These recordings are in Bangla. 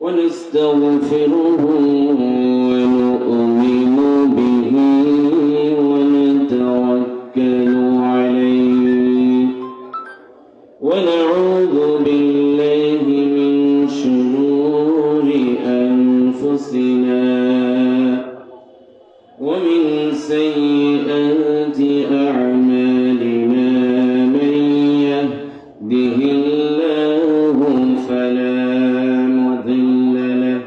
ونستغفره ونؤمن به ونتوكل عليه ونعوذ بالله من شرور أنفسنا ومن سيئات أعمالنا من يهده الله فلا مضل له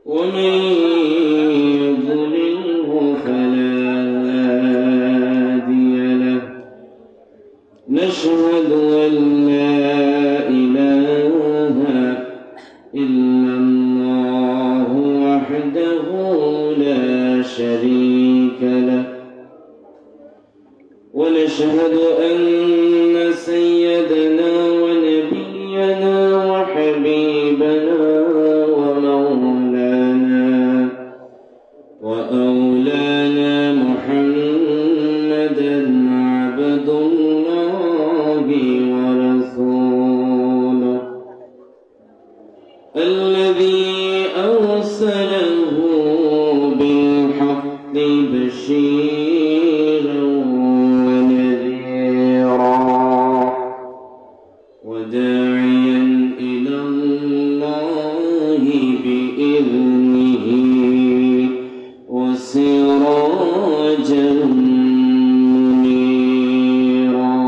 ومن يضلله فلا هادي له نشهد أن لا إله إلا الله وحده لا شريك له ونشهد أن سيدنا ونبينا وحبيبنا ومولانا وأولانا محمدا عبد الله ورسوله الذي أرسله بالحق بشيرا ونذيرا وداعيا إلى الله بإذنه وسراجا منيرا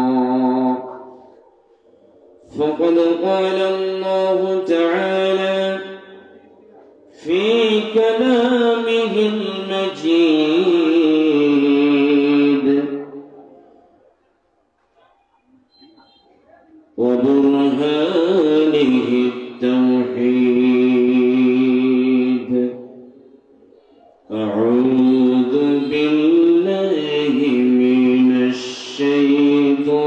فقد قال الله تعالى في كلامه المجيد وبرهانه التوحيد أعوذ بالله من الشيطان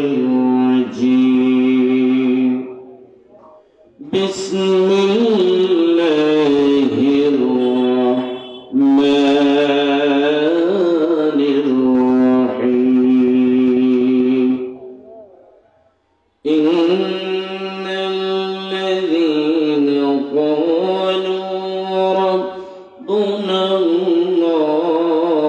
الرجيم بسم الله الرحمن الرحيم إن الذين قالوا ربنا الله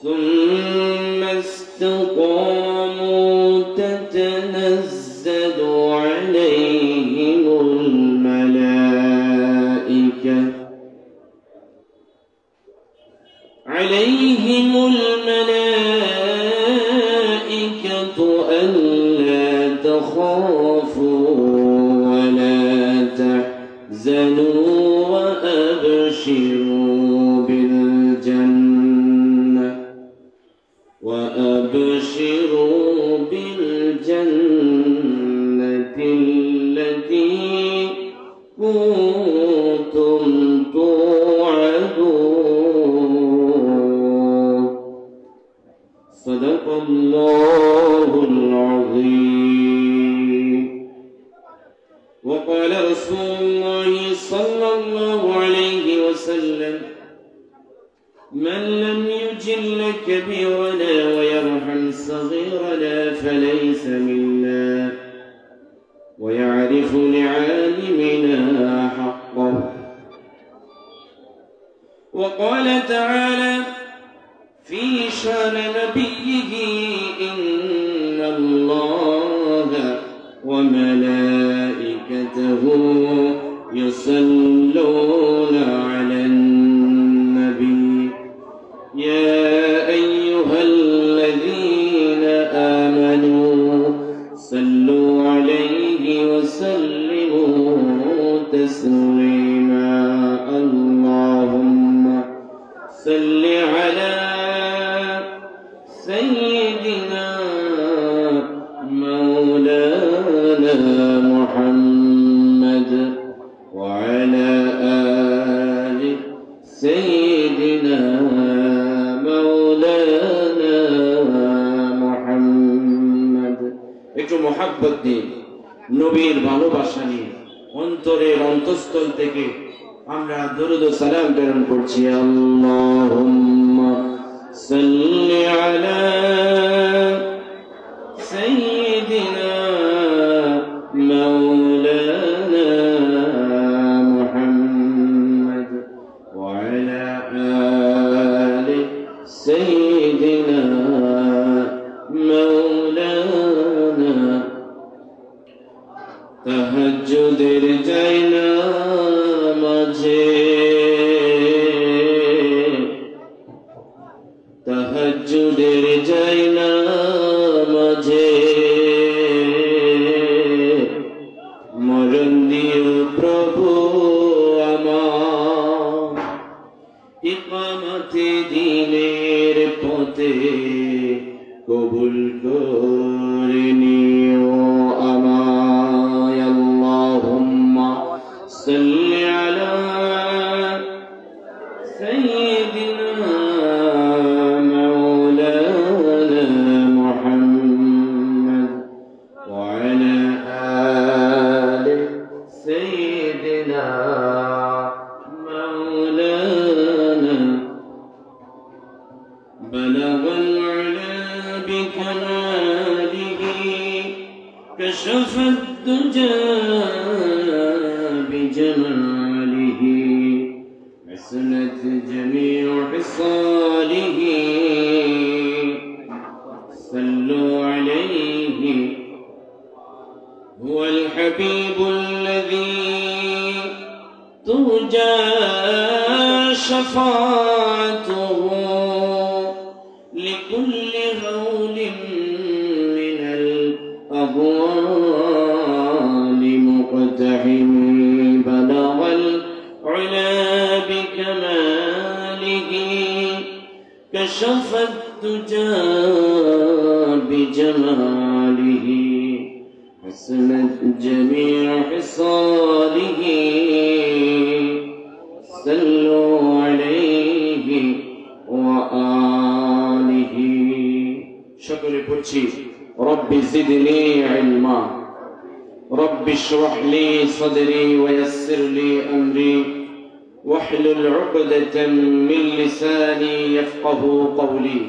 ثم استقاموا تتنزل عليهم الملائكة ألا تخافوا ولا تحزنوا وأبشروا بالجنة التي كنتم توعدون صدق الله العظيم. وقال رسول الله صلى الله عليه وسلم من لم يجل كبيرنا ويرحم صغيرنا فليس منا ويعرف لعالمنا حقه. وقال تعالى في شان نبيه إن الله وملائكته يصلون على النبي يا أيها الذين آمنوا صلوا عليه وسلموا تسليما. اللهم صل على سيدنا مولانا محمد وعلى آل سيدنا مولانا محمد. একটু মোহাব্বত দিয়ে নবীর ভালোবাসা নিয়ে অন্তরের অন্তঃস্থল থেকে আমরা দরুদ ও সালাম প্রেরণ করছি। আল্লাহুম্মা صل على سيدنا مولانا محمد وعلى آل سيدنا مولانا তাহাজ্জুদের জায়না মাঝে তাহাজ্জুদের জায়না মাঝে মরণ দিও প্রভু আমার ইকামতে দ্বীনের পথে কবুল করে নিও আমায় আল্লাহুম্মা সাল্লি আলা সাইয়্যিদিনা মাওলানা মুহাম্মদ ওয়া আলা আলি সাইয়্যিদিনা মাওলানা বালাগাল উলা بكماله كشف الدجى بجماله حسنت جميع خصاله صلوا عليه هو الحبيب الذي ترجى شفاعته لكل هول من الأهوال مقتحم بلغ العلا بكماله كشف الدجى بجماله حسنت جميع خصاله صلوا عليه وآله সকলে পড়ছি রব্বি জিদনি ইলমা রব্বি ইশরাহ লি সাদরি ওয়া ইয়াসসির লি আমরি واحلل عقدة من لساني يفقهوا قولي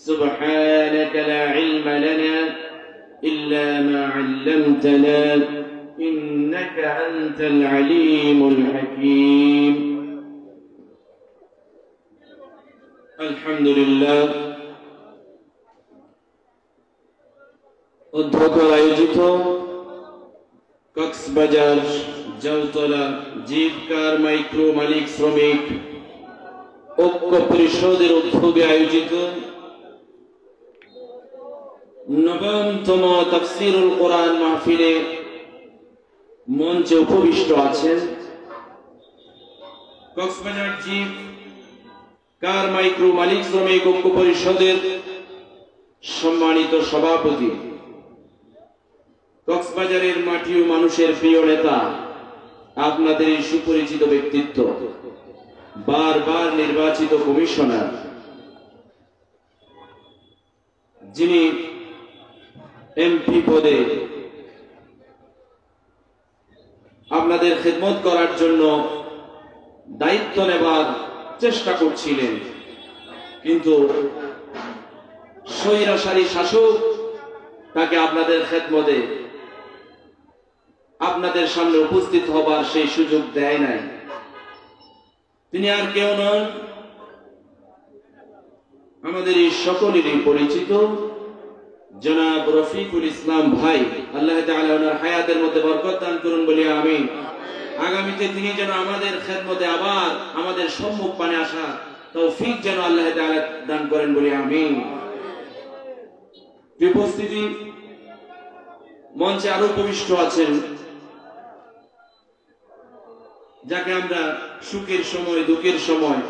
سبحانك لا علم لنا إلا ما علمتنا إنك أنت العليم الحكيم الحمد لله অধ্যক্ষর আয়োজিত কক্সবাজার জাউতলা জীবকার মাইক্রো মালিক শ্রমিক ঐক্য পরিষদের উদ্যোগে আয়োজিত নবমতম তাফসীরুল কোরআন মাহফিলে মঞ্চে উপবিষ্ট আছেন কক্সবাজার জীবকার মাইক্রো মালিক শ্রমিক ঐক্য পরিষদের সম্মানিত সভাপতি, কক্সবাজারের মাটি ও মানুষের প্রিয় নেতা, আপনাদের এই সুপরিচিত ব্যক্তিত্ব, বারবার নির্বাচিত কমিশনার, যিনি এমপি পদে আপনাদের খেদমত করার জন্য দায়িত্ব নেবার চেষ্টা করছিলেন, কিন্তু স্বৈরাচারী শাসক তাকে আপনাদের খেদমতে আপনাদের সামনে উপস্থিত হবার সেই সুযোগ দেয় নাই। তিনি আর কেউ নন, আমাদের এই সকলেরই পরিচিত জনাব রফিকুল ইসলাম ভাই। আল্লাহ তাআলা ওনার হায়াতের মধ্যে বরকত দান করুন বলি আমিন। আগামীতে তিনি যেন আমাদের খেদমতে আবার আমাদের সম্মুখ পানে আসা তৌফিক যেন আল্লাহ তাআলা দান করেন বলি আমিন। উপস্থিতি মঞ্চে আরো উপবিষ্ট আছেন, যাকে আমরা সুখের সময় দুঃখের সময়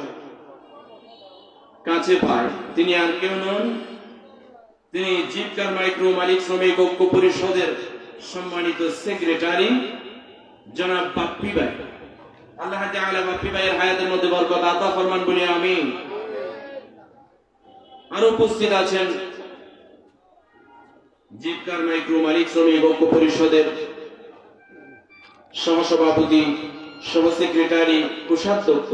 কাছে পাই। তিনি আর কেউ নন, তিনি জীবকার মাইক্রো মালিক শ্রমিক ঐক্য পরিষদের সম্মানিত সেক্রেটারি জনাব বাপ্পি ভাই। আল্লাহ তাআলা বাপ্পি ভাইয়ের হায়াতের মধ্যে বরকত আতা ফরমান বলি আমিন। আর উপস্থিত আছেন জীবকার মাইক্রো মালিক শ্রমিক ঐক্য পরিষদের সহসভাপতি, সহ সেক্রেটারি, কোষাধ্যক্ষ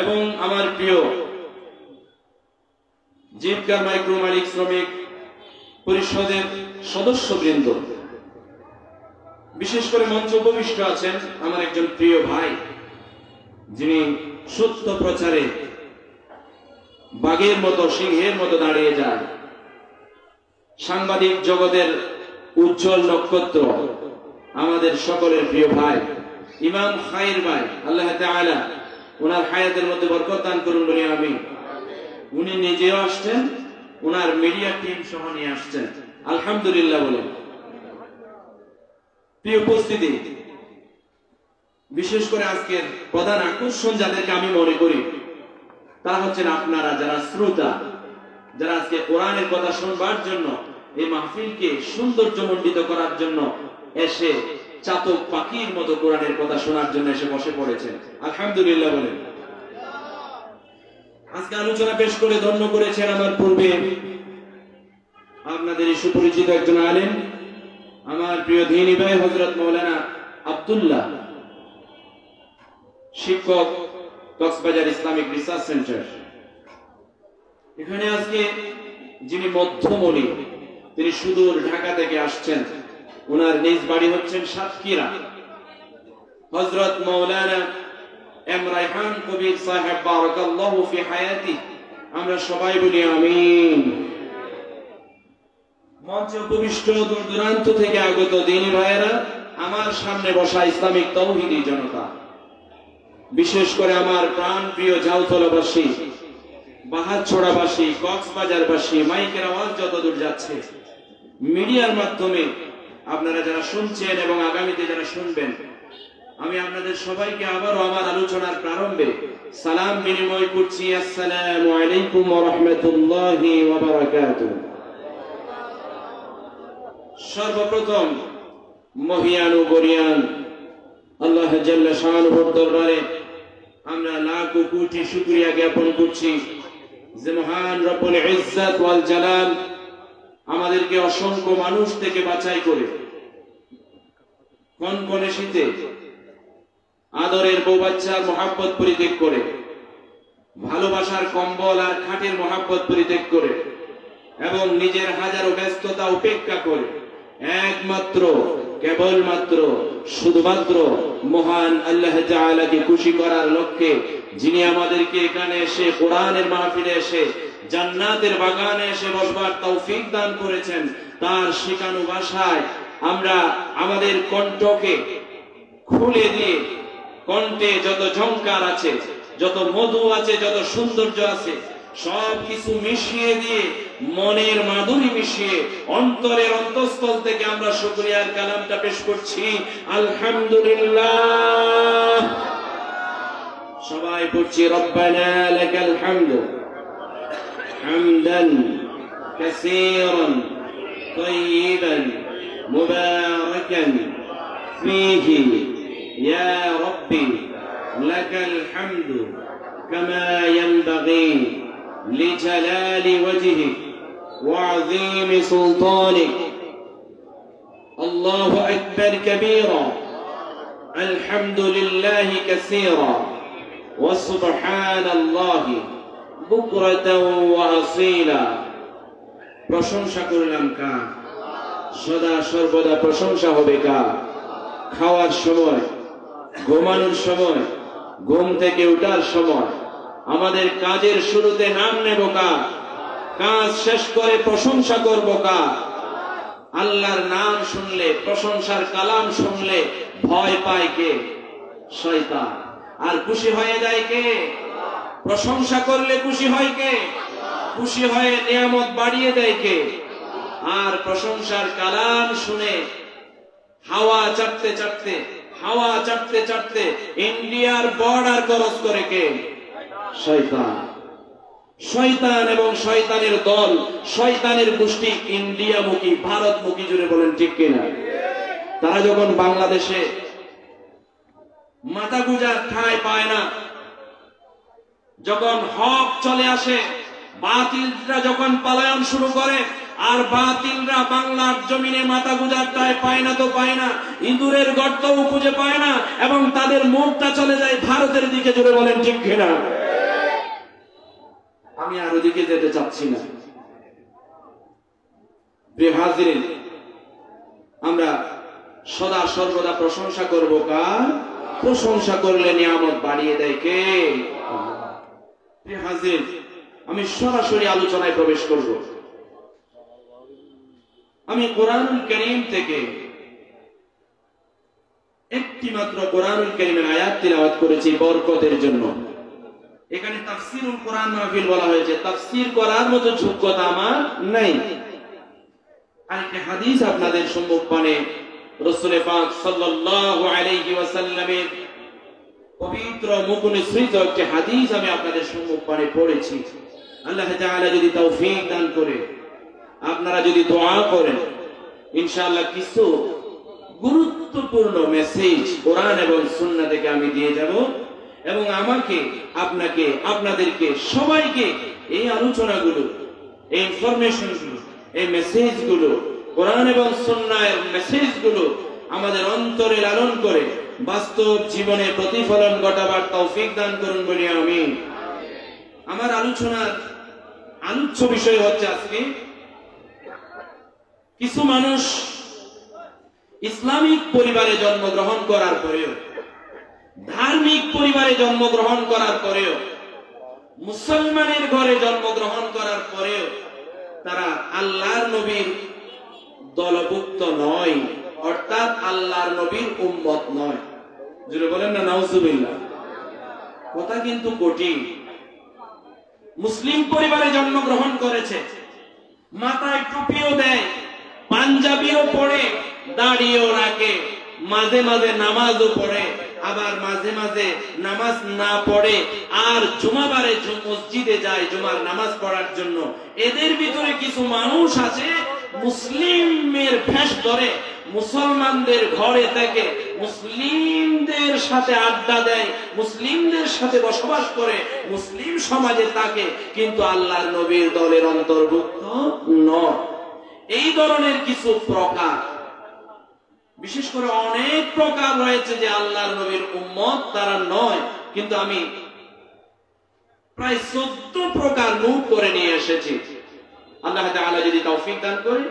এবং আমার প্রিয় জীবকার মাইক্রো মালিক শ্রমিক পরিষদের সদস্যবৃন্দ, বিশেষ করে মঞ্চে উপবিষ্ট আছেন আমার একজন প্রিয় ভাই, যিনি সত্য প্রচারে বাঘের মতো সিংহের মতো দাঁড়িয়ে যায়, সাংবাদিক জগতের উজ্জ্বল নক্ষত্র, আমাদের সকলের প্রিয় ভাই ইমাম খায়ের ভাই, আল্লাহ তাআলা ওনার হায়াতের মধ্যে বরকত দান করুন বলি আমিন। উনি নিজেও আসছেন, ওনার মিডিয়া টিম সহ নিয়ে আসছেন, আলহামদুলিল্লাহ বলেন। প্রিয় উপস্থিতি, বিশেষ করে আজকের প্রধান আকর্ষণ যাদেরকে আমি মনে করি তারা হচ্ছেন আপনারা যারা শ্রোতা, যারা আজকে কোরআনের কথা শুনবার জন্য এই মাহফিলকে সৌন্দর্যমণ্ডিত করার জন্য এসে চাতক পাখির মতো কোরআনের কথা শোনার জন্য এসে বসে পড়েছেন, আলহামদুলিল্লাহ বলেন। আজকে আলোচনা পেশ করে ধন্য করেছেন আমার পূর্বে আপনাদের সুপরিচিত একজন আলেম, আমার প্রিয় দ্বীনি ভাই হযরত মাওলানা আব্দুল্লাহ, শিক্ষক, কক্সবাজার ইসলামিক রিসার্চ সেন্টার। এখানে আজকে যিনি মধ্যমণি, তিনি সুদূর ঢাকা থেকে আসছেন, ওনার নিজ বাড়ি হচ্ছেন সাতক্ষীরা, হযরত মাওলানা এম রায়হান কবির সাহেব বারাকাল্লাহু ফি হায়াতি, আমরা সবাই বলি আমিন। মঞ্চে উপবিষ্ট দূর দূরান্ত থেকে আগত দ্বীনি ভাইয়েরা, আমার সামনে বসা ইসলামিক তাওহীদি জনতা, বিশেষ করে আমার প্রাণ প্রিয় ঝাউতলাবাসী, বাহারছড়াবাসী, কক্সবাজারবাসী, মাইকের আওয়াজ যতদূর যাচ্ছে, মিডিয়ার মাধ্যমে আপনারা যারা শুনছেন এবং আগামীতে যারা শুনবেন, আমি আপনাদের সবাইকে আবারও আমার আলোচনার প্রারম্ভে সালাম বিনিময় করছি। আসসালামু আলাইকুম ওয়া রাহমাতুল্লাহি ওয়া বারাকাতুহু। সর্বপ্রথম মহিয়ান ও গরিয়ান আল্লাহ জাল্লা শানুহুর দরবারে আমরা লাখ কোটি শুকরিয়া জ্ঞাপন করছি যে মহান রব্বুল ইজ্জত ওয়াল জালাল আমাদেরকে অসংখ্য মানুষ থেকে বাছাই করে কনকনে শীতে আদরের বউ বাচ্চার মহাব্বত পরিত্যাগ করে, ভালোবাসার কম্বল আর খাটের মহাব্বত পরিত্যাগ করে এবং নিজের হাজারো ব্যস্ততা উপেক্ষা করে একমাত্র কেবলমাত্র শুধুমাত্র মহান আল্লাহ তাআলাকে খুশি করার লক্ষ্যে যিনি আমাদেরকে এখানে এসে কোরআনের মাহফিলে এসে জান্নাতের বাগানে এসে বসবার তৌফিক দান করেছেন, তার শেখানো ভাষায় আমরা আমাদের কণ্ঠকে খুলে দিয়ে কণ্ঠে যত ঝংকার আছে, যত মধু আছে, যত সৌন্দর্য আছে, সবকিছু মিশিয়ে দিয়ে মনের মাধুরী মিশিয়ে অন্তরের অন্তঃস্থল থেকে আমরা শুকরিয়ার কালামটা পেশ করছি আলহামদুলিল্লাহ। সবাই পড়ছি রব্বানা লাকাল হামদু হামদান কাসীরান তাইয়িবান মুবারাকান ফীহি ইয়া রাব্বি লাকাল হামদু কামা ইয়ানবাগী لجلال وجهك وعظيم سلطانك الله أكبر كبيرا الحمد لله كثيرا وسبحان الله بكرة وأصيلا। প্রশংসা করলাম কার? সদা সর্বদা প্রশংসা হবে কার? খাওয়ার সময়, ঘুমানোর সময়, ঘুম থেকে ওঠার সময়, আমাদের কাজের শুরুতে নাম নেব কার? কাজ শেষ করে প্রশংসা করব কার? আল্লাহর নাম শুনলে, প্রশংসার কালাম শুনলে ভয় পায় কে? শয়তান। আর খুশি হয়ে যায় কে? প্রশংসা করলে খুশি হয় কে? খুশি হয়ে নিয়ামত বাড়িয়ে দেয় কে? আর প্রশংসার কালাম শুনে হাওয়া চাটতে চাটতে ইন্ডিয়ার বর্ডার ক্রস করে কে? শয়তান। শয়তান এবং শয়তানের দল, শয়তানের গোষ্ঠী ইন্ডিয়ামুখী, ভারতমুখী, জুড়ে বলেন ঠিক কিনা? তারা যখন বাংলাদেশে মাথা গুঁজার ঠাঁই পায় না, যখন হক চলে আসে, বাতিলরা যখন পলায়ন শুরু করে, আর বাতিলরা বাংলার জমিনে মাথা গুঁজার ঠাঁই পায় না তো পায় না, ইঁদুরের গর্তও খুঁজে পায় না, এবং তাদের মুখটা চলে যায় ভারতের দিকে, জুড়ে বলেন ঠিক কিনা? আমি আমি আর ওদিকে যেতে চাচ্ছি না। প্রিয় হাজিরিন, আমরা সদা সর্বদা প্রশংসা করব কার? প্রশংসা করলে নিয়ামত বাড়িয়ে দেয় কে? প্রিয় হাজিরিন, আমি সরাসরি আলোচনায় প্রবেশ করব। আমি কোরআনুল কারীম থেকে একটি মাত্র কোরআনুল কারীমের আয়াত তিলাওয়াত করেছি বরকতের জন্য। এখানে তাফসীরুল কোরআন মাহফিল বলা হয়েছে, তাফসীর করার মতো যোগ্যতা আমার নাই। আরেকটি হাদিস আপনাদের সম্মুখপানে রাসূল পাক সাল্লাল্লাহু আলাইহি ওয়াসাল্লামের পবিত্র মুখনিসৃত একটি হাদিস আমি আপনাদের সম্মুখপানে পড়েছি। আল্লাহ তাআলা যদি তৌফিক দান করে, আপনারা যদি দোয়া করেন, ইনশাআল্লাহ কিছু গুরুত্বপূর্ণ মেসেজ কোরআন এবং সুন্নাহ থেকে আমি দিয়ে যাব, এবং আমাকে, আপনাকে, আপনাদেরকে সবাইকে এই আলোচনাগুলো, এই ইনফরমেশনগুলো, এই মেসেজগুলো, কোরআন এবং সুন্নাহের মেসেজগুলো আমাদের অন্তরে লালন করে বাস্তব জীবনে প্রতিফলন ঘটাবার তৌফিক দান করুন বলি আমিন। আমার আলোচনার আলোচ্য বিষয় হচ্ছে আজকে কিছু মানুষ ইসলামিক পরিবারে জন্মগ্রহণ করার পরেও, ধার্মিক পরিবারে জন্মগ্রহণ করার পরেও, মুসলমানের ঘরে জন্মগ্রহণ করার পরেও তারা আল্লাহর নবীর দলভুক্ত নয়, অর্থাৎ আল্লাহর নবীর উম্মত নয়। জুড়ে বলেন না নাউজুবিল্লাহ। কথা কিন্তু কঠিন। মুসলিম পরিবারে জন্মগ্রহণ করেছে, মাথায় টুপিও দেয়, পাঞ্জাবিও পরে, দাড়িও রাখে, মাঝে মাঝে নামাজও পড়ে, আবার মাঝে মাঝে নামাজ না পড়ে আর জুমাবারে মসজিদে যায় জুমার নামাজ পড়ার জন্য। এদের ভিতরে কিছু মানুষ আছে মুসলিমের ভেষ ধরে মুসলমানদের ঘরে থেকে মুসলিমদের সাথে আড্ডা দেয়, মুসলিমদের সাথে বসবাস করে, মুসলিম সমাজে থাকে, কিন্তু আল্লাহর নবীর দলের অন্তর্ভুক্ত নয়। এই ধরনের কিছু প্রকার, বিশেষ করে অনেক প্রকার রয়েছে যে আল্লাহর নবীর উম্মত তারা নয়, কিন্তু আমি প্রায় 14 প্রকার নোট করে নিয়ে এসেছি। আল্লাহ তাআলা যদি তৌফিক দান করে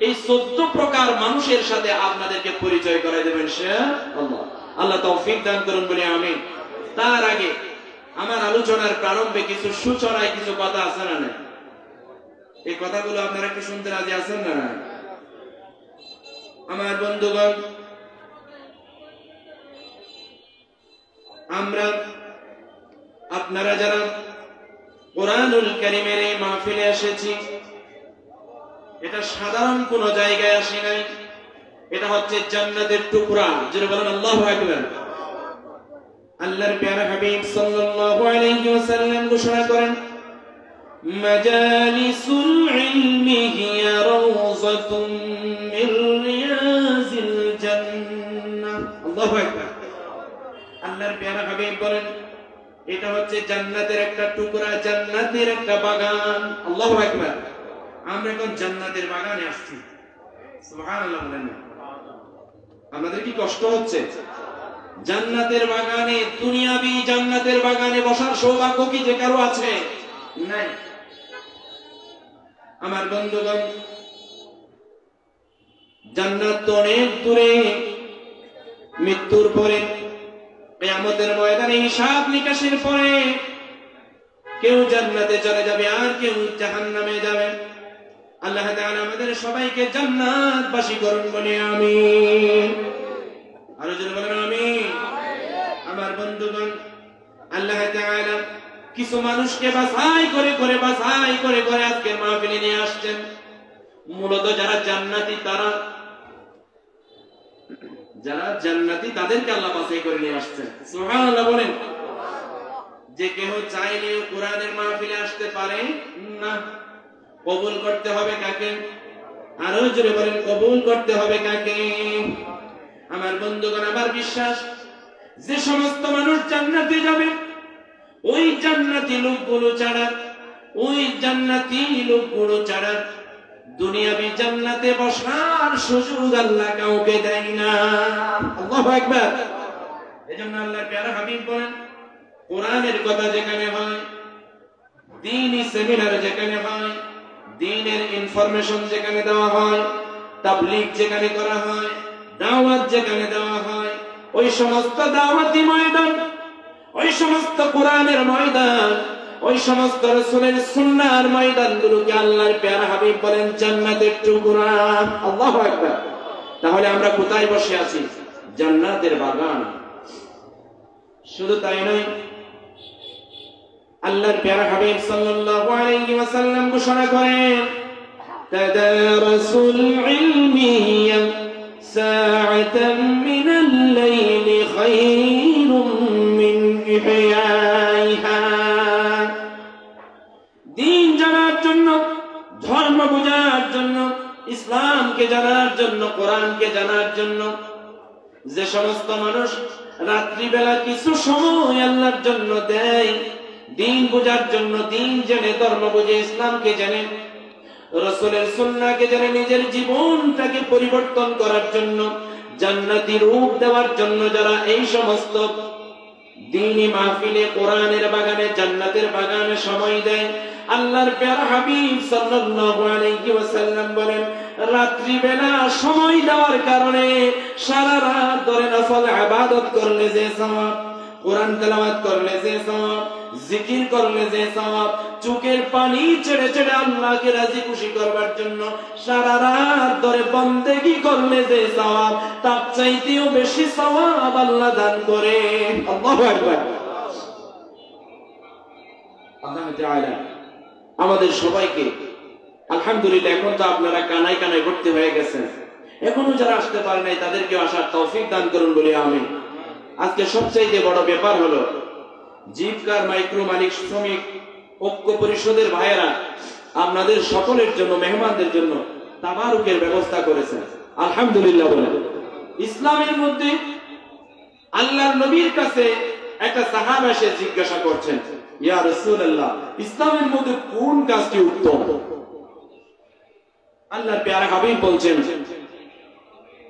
এই 14 প্রকার মানুষের সাথে আপনাদেরকে পরিচয় করাই দেবেন ইনশাআল্লাহ। আল্লাহ তৌফিক দান করুন বলে আমিন। তার আগে আমার আলোচনার প্রারম্ভে কিছু সূচনায় কিছু কথা আছে না না? এই কথাগুলো আপনারা একটু শুনতে রাজি আছেন না? আমার বন্ধুগণ, আমরা আপনারা যারা কোরআনুল কারীমের এই মাহফিলে এসেছি, এটা সাধারণ কোন জায়গায় আসি নাই, এটা হচ্ছে জান্নাতের টুকরা। যারা বলেন আল্লাহু আকবার। আল্লাহর প্যারা হাবিব সাল্লাল্লাহু আলাইহি ওয়াসাল্লাম ঘোষণা করেন, মাজালিসুল ইলমি হিয়া রাওযাতুম মির রিয়াজিল জান্নাহ। আল্লাহু আকবার। আল্লাহর প্যারা হাবিব বলেন, এটা হচ্ছে জান্নাতের একটা টুকরা, জান্নাতের একটা বাগান। আল্লাহু আকবার। আমরা এখন জান্নাতের বাগানে আসছি, সুবহানাল্লাহ বলেন না? আমাদের কি কষ্ট হচ্ছে? জান্নাতের বাগানে, দুনিয়াবি জান্নাতের বাগানে বসার সৌভাগ্য কি যে কারো আছে? নাই। আমার বন্ধুগণ, জান্নাত তো অনেক দূরে। মৃত্যুর পরে, কিয়ামতের ময়দানে হিসাব নিকাশের পরে কেউ জান্নাতে চলে যাবে আর কেউ জাহান্নামে যাবে। আল্লাহ তাআলা আমাদের সবাইকে জান্নাতবাসী করুন বলি আমিন। আর জোরে বলেন আমিন। আমার বন্ধুগণ, আল্লাহ তাআলা কিছু মানুষকে বাছাই করে আজকে মাহফিলে নিয়ে আসছেন। মূলত যারা জান্নাতি, যারা জান্নাতি তাদেরকে আল্লাহ বাছাই করে নিয়ে আসছেন। সুবহানাল্লাহ বলেন। যে কেহ চাইলেও কোরআনের মাহফিলে আসতে পারে না। কবুল করতে হবে কাকে? আরো জোরে বলেন, কবুল করতে হবে কাকে? আমার বন্ধুগণ, আমার বিশ্বাস যে সমস্ত মানুষ জান্নাতে যাবে, ওই জান্নাতি লোকগুলো ছাড়া দুনিয়াবি জান্নাতে বসার সুযোগ আল্লাহ কাউকে দেয় না। আল্লাহু আকবার। এজন্য আল্লাহর প্যারা হাবিব বলেন, কোরআনের কথা যেখানে হয় দ্বীনি সেমিনার যেখানে হয়, দ্বীনের ইনফরমেশন যেখানে দেওয়া হয়, তাবলীগ যেখানে করা হয়, দাওয়াত যেখানে দেওয়া হয়, ওই সমস্ত দাওয়াতি ময়দান, ওই সমস্ত কোরআনের ময়দান, ওই সমস্ত রাসূলের সুন্নাহর ময়দানগুলোকে আল্লাহর প্যারা হাবিব বলেন জান্নাতের টুকরা। আল্লাহু আকবার। তাহলে আমরা কোথায় বসে আছি? জান্নাতের বাগান। শুধু তাই নয়, আল্লাহর প্যারা হাবিব সাল্লাল্লাহু আলাইহি ওয়াসাল্লাম ঘোষণা করেন, তাদারাসুল ইলমিয়া সাআতাম মিনাল লাইলি খায়রুম মিন ইহয়াইহা। দ্বীন জানার জন্য, ধর্ম বোঝার জন্য, ইসলামকে জানার জন্য, কোরআনকে জানার জন্য যে সমস্ত মানুষ রাত্রিবেলা কিছু সময় আল্লাহর জন্য দেয়, দ্বীন বোঝার জন্য, দ্বীন জেনে, ধর্ম বুঝে, ইসলামকে জেনে, রাসূলের সুন্নাহকে জেনে নিজের জীবনটাকে পরিবর্তন করার জন্য, জান্নাতি রূপ দেওয়ার জন্য যারা এই সমস্ত দ্বীনি মাহফিলে, কোরআনের বাগানে, জান্নাতের বাগানে সময় দেয়, আল্লাহর প্যারা হাবিব সাল্লাল্লাহু আলাইহি ওয়াসাল্লাম বলেন, রাত্রিবেলা সময় দেওয়ার কারণে সারা রাত ধরে নফল ইবাদত করলে যে সওয়াব, কোরআন তেলাওয়াত করলে যে সওয়াব, জিকির করলে যে সওয়াব, চোখের পানি ছেড়ে ছেড়ে আল্লাহকে রাজি খুশি করবার জন্য সারা রাত ধরে বন্দেগী করলে যে সওয়াব, তার চাইতেও বেশি সওয়াব আল্লাহ দান করে। আল্লাহু আকবার। আল্লাহ তাআলা আমাদের সবাইকে, আলহামদুলিল্লাহ, এখন তো আপনারা কানায় কানায় ভর্তি হয়ে গেছেন, এখনো যারা আসতে পারে নাই তাদেরকে আসার তৌফিক দান করুন বলি আমিন। আজকে সবচেয়ে বড় ব্যাপার হলো জীবকার মাইক্রো মালিক শ্রমিক ঐক্য পরিষদের ভাইয়েরা আপনাদের সকলের জন্য, মেহমানদের জন্য তাবারুকের ব্যবস্থা করেছেন। আলহামদুলিল্লাহ বলেন। ইসলামের মধ্যে আল্লাহর নবীর কাছে একটা সাহাবা এসে জিজ্ঞাসা করছেন, ইয়া রাসূলুল্লাহ, ইসলামের মধ্যে কোন কাজটি উত্তম? আল্লাহর প্যারা হাবিব বলছেন,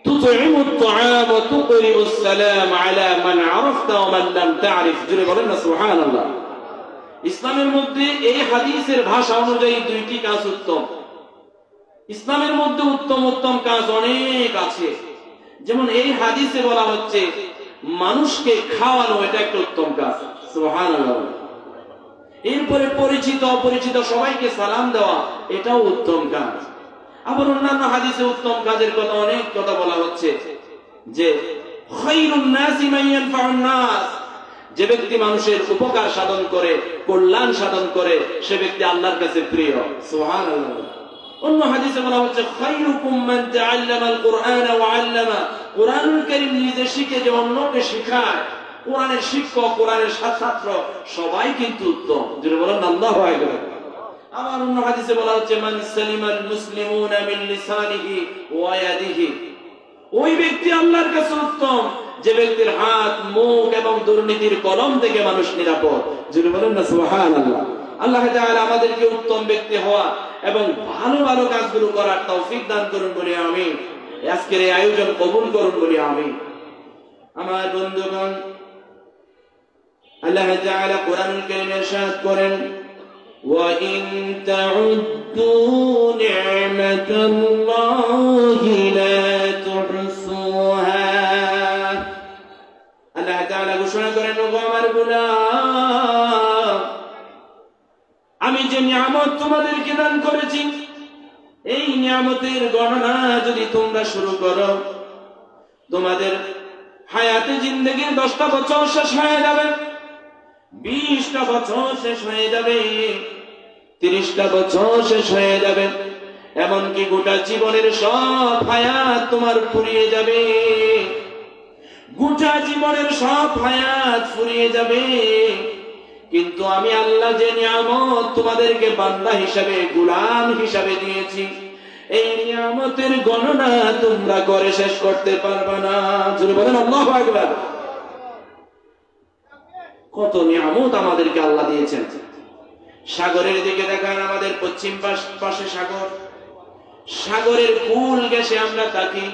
তুতইমুত তুআম ওয়া তুকরিউস সালাম আলা মান আরাফতা ওয়া মান লাম তা'রিফ। জোরে বলেন না সুবহানাল্লাহ। ইসলামের মধ্যে এই হাদিসের ভাষা অনুযায়ী দুইটি কাজ উত্তম। ইসলামের মধ্যে উত্তম উত্তম কাজ অনেক আছে। যেমন এই হাদিসে বলা হচ্ছে মানুষকে খাওয়ানো, এটা একটা উত্তম কাজ। সুবহানাল্লাহ। এরপরে পরিচিত অপরিচিত সবাইকে সালাম দেওয়া, এটাও উত্তম কাজ। আবার অন্যান্য হাদিসে উত্তম কাজের কথা অনেক কথা বলা হচ্ছে, যে খায়রুন নাসি মান ইয়ানফাউন নাস, যে ব্যক্তি মানুষের উপকার সাধন করে, কল্যাণ সাধন করে, সে ব্যক্তি আল্লাহর কাছে প্রিয়। সুবহানাল্লাহ। অন্য হাদিসে বলা হচ্ছে খায়রুকুম মান তাআল্লামাল কুরআনা ওয়া আল্লামা, কুরআনুল কারীম নিজে শিখে যে অন্যকে শেখায়, কোরআনের শিক্ষক, কোরআনের ছাত্র সবাই কিন্তু উত্তম। যিনি বলেন আল্লাহু আকবার। আবার অন্য হাদিসে বলা হচ্ছে মান সালিমাল মুসলিমুনা মিন লিসানিহি ওয়া ইয়াদিহি, ওই ব্যক্তি আল্লাহর কাছে উত্তম যে ব্যক্তির হাত, মুখ এবং দুর্নীতির কলম থেকে মানুষ নিরাপদ। যিনি বলেন না সুবহানাল্লাহ। আল্লাহ তাআলা আমাদেরকে উত্তম ব্যক্তি হওয়া এবং ভালো ভালো কাজগুলো করার তৌফিক দান করুন বলি আমিন। আজকের এই আয়োজন কবুল করুন বলি আমিন। আমার বন্ধুগণ, আল্লাহ তাআলা কোরআনুল কারীমে ইরশাদ করেন, ওয়া ইন তাউদ্দু নি'মাতাল্লাহি লা তুহসুহা। আল্লাহ তাআলা ঘোষণা করেন, ওগো আমার গোলাম, আমি যে নিয়ামত তোমাদেরকে দান করেছি, এই নিয়ামতের গণনা যদি তোমরা শুরু করো, তোমাদের হায়াতে জিন্দেগির 10টা বছর শেষ হয়ে যাবে, 20টা বছর শেষ হয়ে যাবে, 30টা বছর শেষ হয়ে যাবে, এমনকি গোটা জীবনের সব হায়াত তোমার ফুরিয়ে যাবে, গোটা জীবনের সব হায়াত ফুরিয়ে যাবে। কিন্তু আমি আল্লাহ যে নিয়ামত তোমাদেরকে বান্দা হিসাবে, গোলাম হিসাবে দিয়েছি, এই নিয়ামতের গণনা তোমরা করে শেষ করতে পারবে না। যদি বলেন আল্লাহু আকবার। কত নিয়ামত আমাদেরকে আল্লাহ দিয়েছেন। সাগরের দিকে দেখান, আমাদের পশ্চিম পাশে সাগর, সাগরের কুল ঘেঁষে আমরা থাকি,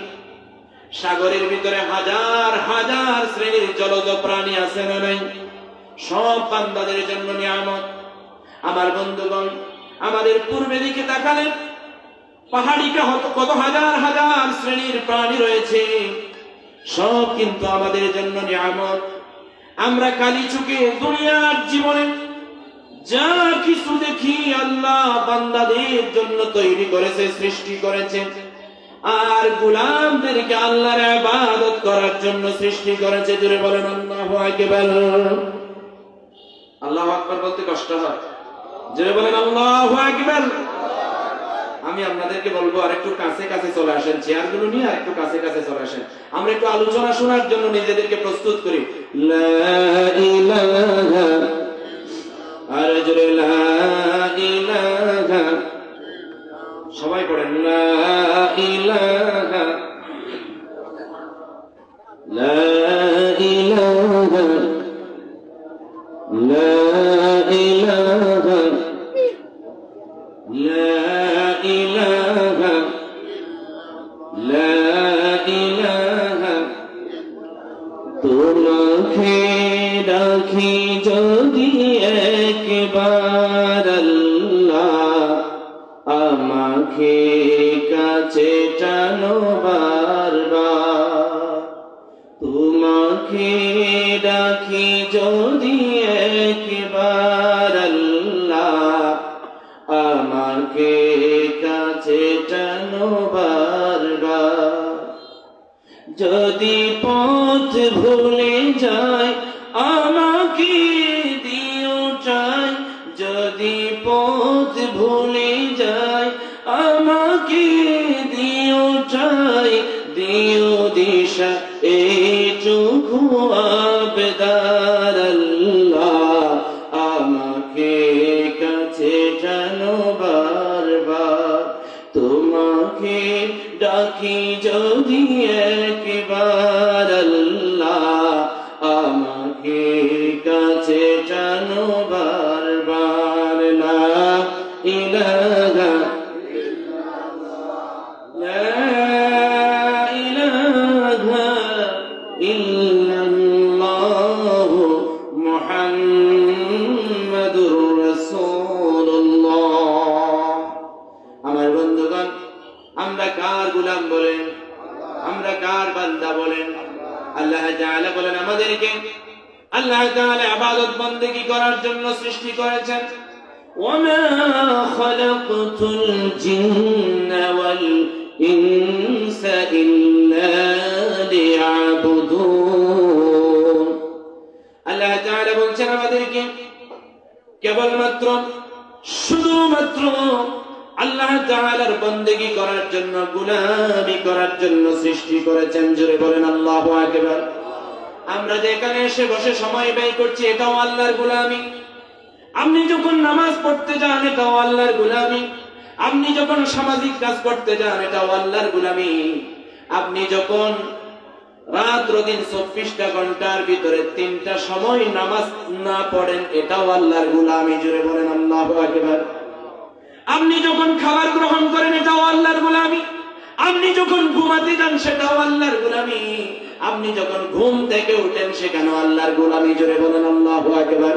সাগরের ভিতরে হাজার হাজার শ্রেণীর জলজ প্রাণী আছে না নাই? সব বান্দাদের জন্য নিয়ামত। আমার বন্ধুগণ, আমাদের পূর্বে দিকে তাকালেন, পাহাড়িকা কত হাজার হাজার শ্রেণীর প্রাণী রয়েছে, সব কিন্তু আমাদের জন্য নিয়ামত। আমরা কালি চুকে দুনিয়ার জীবনে যা কিছু দেখি আল্লাহ বান্দাদের জন্য তৈরি করেছে, সৃষ্টি করেছে, আর গোলামদেরকে আল্লাহর ইবাদত করার জন্য সৃষ্টি করেছে। জোরে বলেন আল্লাহু আকবার। আল্লাহু আকবার বলতে কষ্ট হয়, জোরে বলেন আল্লাহু আকবার। আমি আপনাদেরকে বলবো আর একটু কাছে কাছে চলে আসেন, চেয়ারগুলো নিয়ে আর একটু কাছে কাছে চলে আসেন, আমরা একটু আলোচনা শোনার জন্য নিজেদেরকে প্রস্তুত করি। লা ইলাহা, আর জোরে লা ইলাহা, সবাই পড়েন লা ইলাহা, লা ইলাহা, লা ইলাহা, লা ইলাহা, লা ইলাহা। তোমাকে ডাকি যদি একবার আল্লাহ, আমাকে কাছে টানো বারবার। তোমাকে ডাকি যদি একবার আল্লাহ, আমাকে কাছে টানো বারবার। যদি পথ ভুলে যায় আমাকে দিও ঠাই, যদি পথ ভুলে যায় আমাকে দিও ঠাই, দিও দিশা এইটুকু আবেদার আল্লাহ, আমাকে কাছে টানো বারবার। তোমাকে ডাকি যদি একবার আল্লাহ, আমাকে কাছে টানো বারবার। লা ইলাহা, লা ইলাহা ইল্লাল্লাহু মুহাম্মাদুর রাসূলুল্লাহ। আমার বন্ধুগণ, আমরা কার গোলাম বলেন? আমরা কার বান্দা বলেন? আল্লাহ তাআলা বলেন আমাদেরকে আল্লাহ তাআলা ইবাদত বন্দেগী করার জন্য সৃষ্টি করেছেন। ওয়ামা খালাকতুল জিন্না ওয়াল ইনসা ইল্লা লিয়াবুদুন। আল্লাহ তাআলা বলছেন আমাদেরকে কেবলমাত্র শুধুমাত্র আল্লাহ তাআলার বন্দেগী করার জন্য, গোলামি করার জন্য সৃষ্টি করেছেন। জোরে বলেন আল্লাহু আকবার। আমরা যে এখানে এসে বসে সময় ব্যয় করছি, এটাও আল্লাহর গোলামি। আপনি যখন নামাজ পড়তে যান, এটাও আল্লাহর গোলামি। আপনি যখন সামাজিক কাজ করতে যান, এটাও আল্লাহর গোলামি। আপনি যখন রাত দিন 24টা ঘন্টার ভিতরে 3টা সময় নামাজ না পড়েন, এটাও আল্লাহর গোলামি। জোরে বলেন আল্লাহু আকবার। আপনি যখন খাবার গ্রহণ করেন, এটাও আল্লাহর গোলামি। আপনি যখন ঘুমাতে যান, সেটাও আল্লাহর গোলামি। আপনি যখন ঘুম থেকে উঠেন, সেখানেও আল্লাহর গোলামি। জোরে বলেন আল্লাহু আকবার।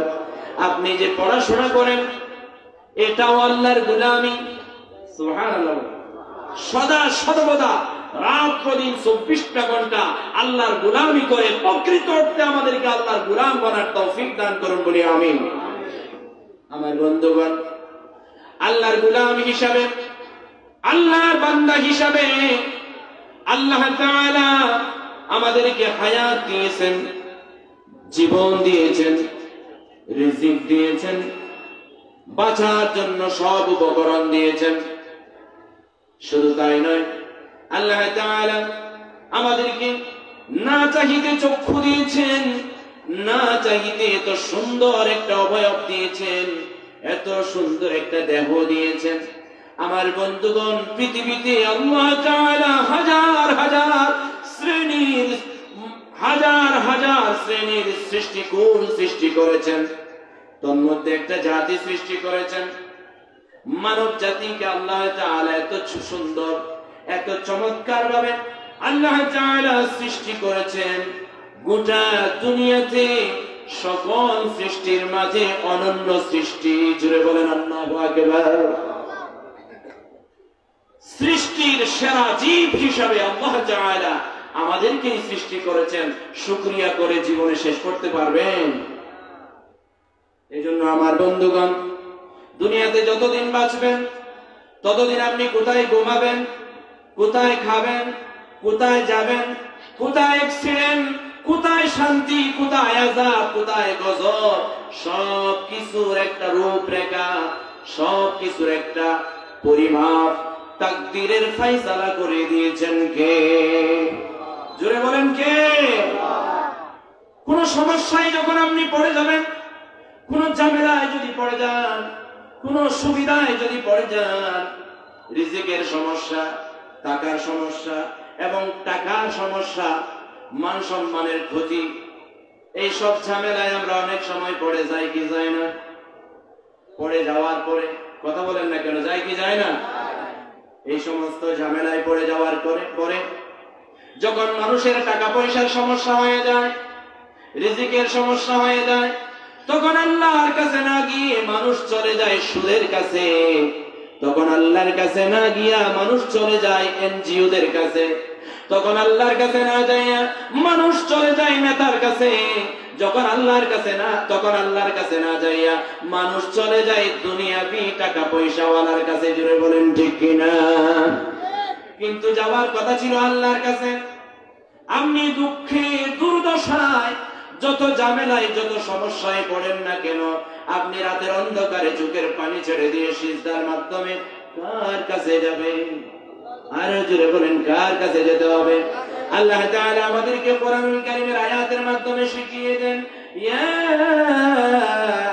আপনি যে পড়াশোনা করেন, এটাও আল্লাহর গোলামি। সুবহানাল্লাহ। সদা সর্বদা রাত দিন 24টা ঘন্টা আল্লাহর গোলামি করে প্রকৃত অর্থে আমাদেরকে আল্লাহর গোলাম বনার তৌফিক দান করুন বলি আমিন। আমার বন্ধুগণ, আল্লাহর গোলাম হিসাবে, আল্লাহর বান্দা হিসাবে আল্লাহ তাআলা আমাদেরকে হায়াত দিয়েছেন, জীবন দিয়েছেন, রিজিক দিয়েছেন, বাঁচার জন্য সব উপকরণ দিয়েছেন। শুধু তাই নয়, আল্লাহ তাআলা আমাদেরকে না চাহিতে চক্ষু দিয়েছেন, না চাহিতে এত সুন্দর একটা অবয়ব দিয়েছেন, এত সুন্দর একটা দেহ দিয়েছেন। আমার বন্ধুগণ, পৃথিবীতে আল্লাহ তাআলা হাজার হাজার শ্রেণীর সৃষ্টিকুল সৃষ্টি করেছেন। তোর মধ্যে একটা জাতি সৃষ্টি করেছেন, মানব জাতিকে আল্লাহ তাআলা এত সুন্দর, এত চমৎকার ভাবে আল্লাহ তাআলা সৃষ্টি করেছেন। গোটা দুনিয়াতে সকল সৃষ্টির মাঝে অনন্য সৃষ্টি। জুড়ে বলেন আল্লাহু আকবার। সৃষ্টির সেরা জীব হিসাবে আল্লাহ তাআলা আমাদেরকেই সৃষ্টি করেছেন। শুকরিয়া করে জীবনে শেষ করতে পারবেন? এজন্য আমার বন্ধুগণ, দুনিয়াতে যতদিন বাঁচবেন ততদিন আপনি কোথায় ঘুমাবেন, কোথায় খাবেন, কোথায় যাবেন, কোথায় অ্যাক্সিডেন্ট, কোথায় শান্তি, কোথায় আযাব, কোথায় গজব, সব কিছুর একটা রূপরেখা, সব কিছুর একটা পরিমাপ তাকদীরের ফয়সালা করে দিয়েছেন কে? জোরে বলেন কে? কোন সমস্যায় যখন আপনি পড়ে যাবেন, কোন ঝামেলায় যদি পড়ে যান, কোন সুবিধায় যদি পড়ে যান, রিজিকের সমস্যা, টাকার সমস্যা এবং টাকার সমস্যা, মান সম্মানের ক্ষতি, এই সব ঝামেলায় আমরা অনেক সময় পড়ে যাই কি যায় না? পড়ে যাওয়ার পরে কথা বলেন না কেন, যায় কি যায় না? এই সমস্ত ঝামেলায় পড়ে যাওয়ার পরে যখন মানুষের টাকা পয়সার সমস্যা হয়ে যায়, রিজিকের সমস্যা হয়ে যায়, তখন আল্লাহর কাছে না গিয়ে মানুষ চলে যায় সুদের কাছে, তখন আল্লাহর কাছে না গিয়া মানুষ চলে যায় এনজিওদের কাছে, তখন আল্লাহর কাছে না যাইয়া মানুষ চলে যায় নেতার কাছে, যখন আল্লাহর কাছে না, তখন আল্লাহর কাছে না যাইয়া মানুষ চলে যায় দুনিয়াবি টাকা পয়সাওয়ালার কাছে। জুড়ে বলেন ঠিক কিনা? কিন্তু যাওয়ার কথা ছিল আল্লাহর কাছে। আপনি দুঃখে দুর্দশায় যত ঝামেলায় যত সমস্যায় পড়েন না কেন, আপনি রাতের অন্ধকারে চোখের পানি ছেড়ে দিয়ে সিজদার মাধ্যমে কার কাছে যাবেন? আরো জোরে বলেন, কার কাছে যেতে হবে? আল্লাহ তাআলা আমাদেরকে কোরআনুল কারীমের আয়াতের মাধ্যমে শিখিয়ে দেন, ইয়া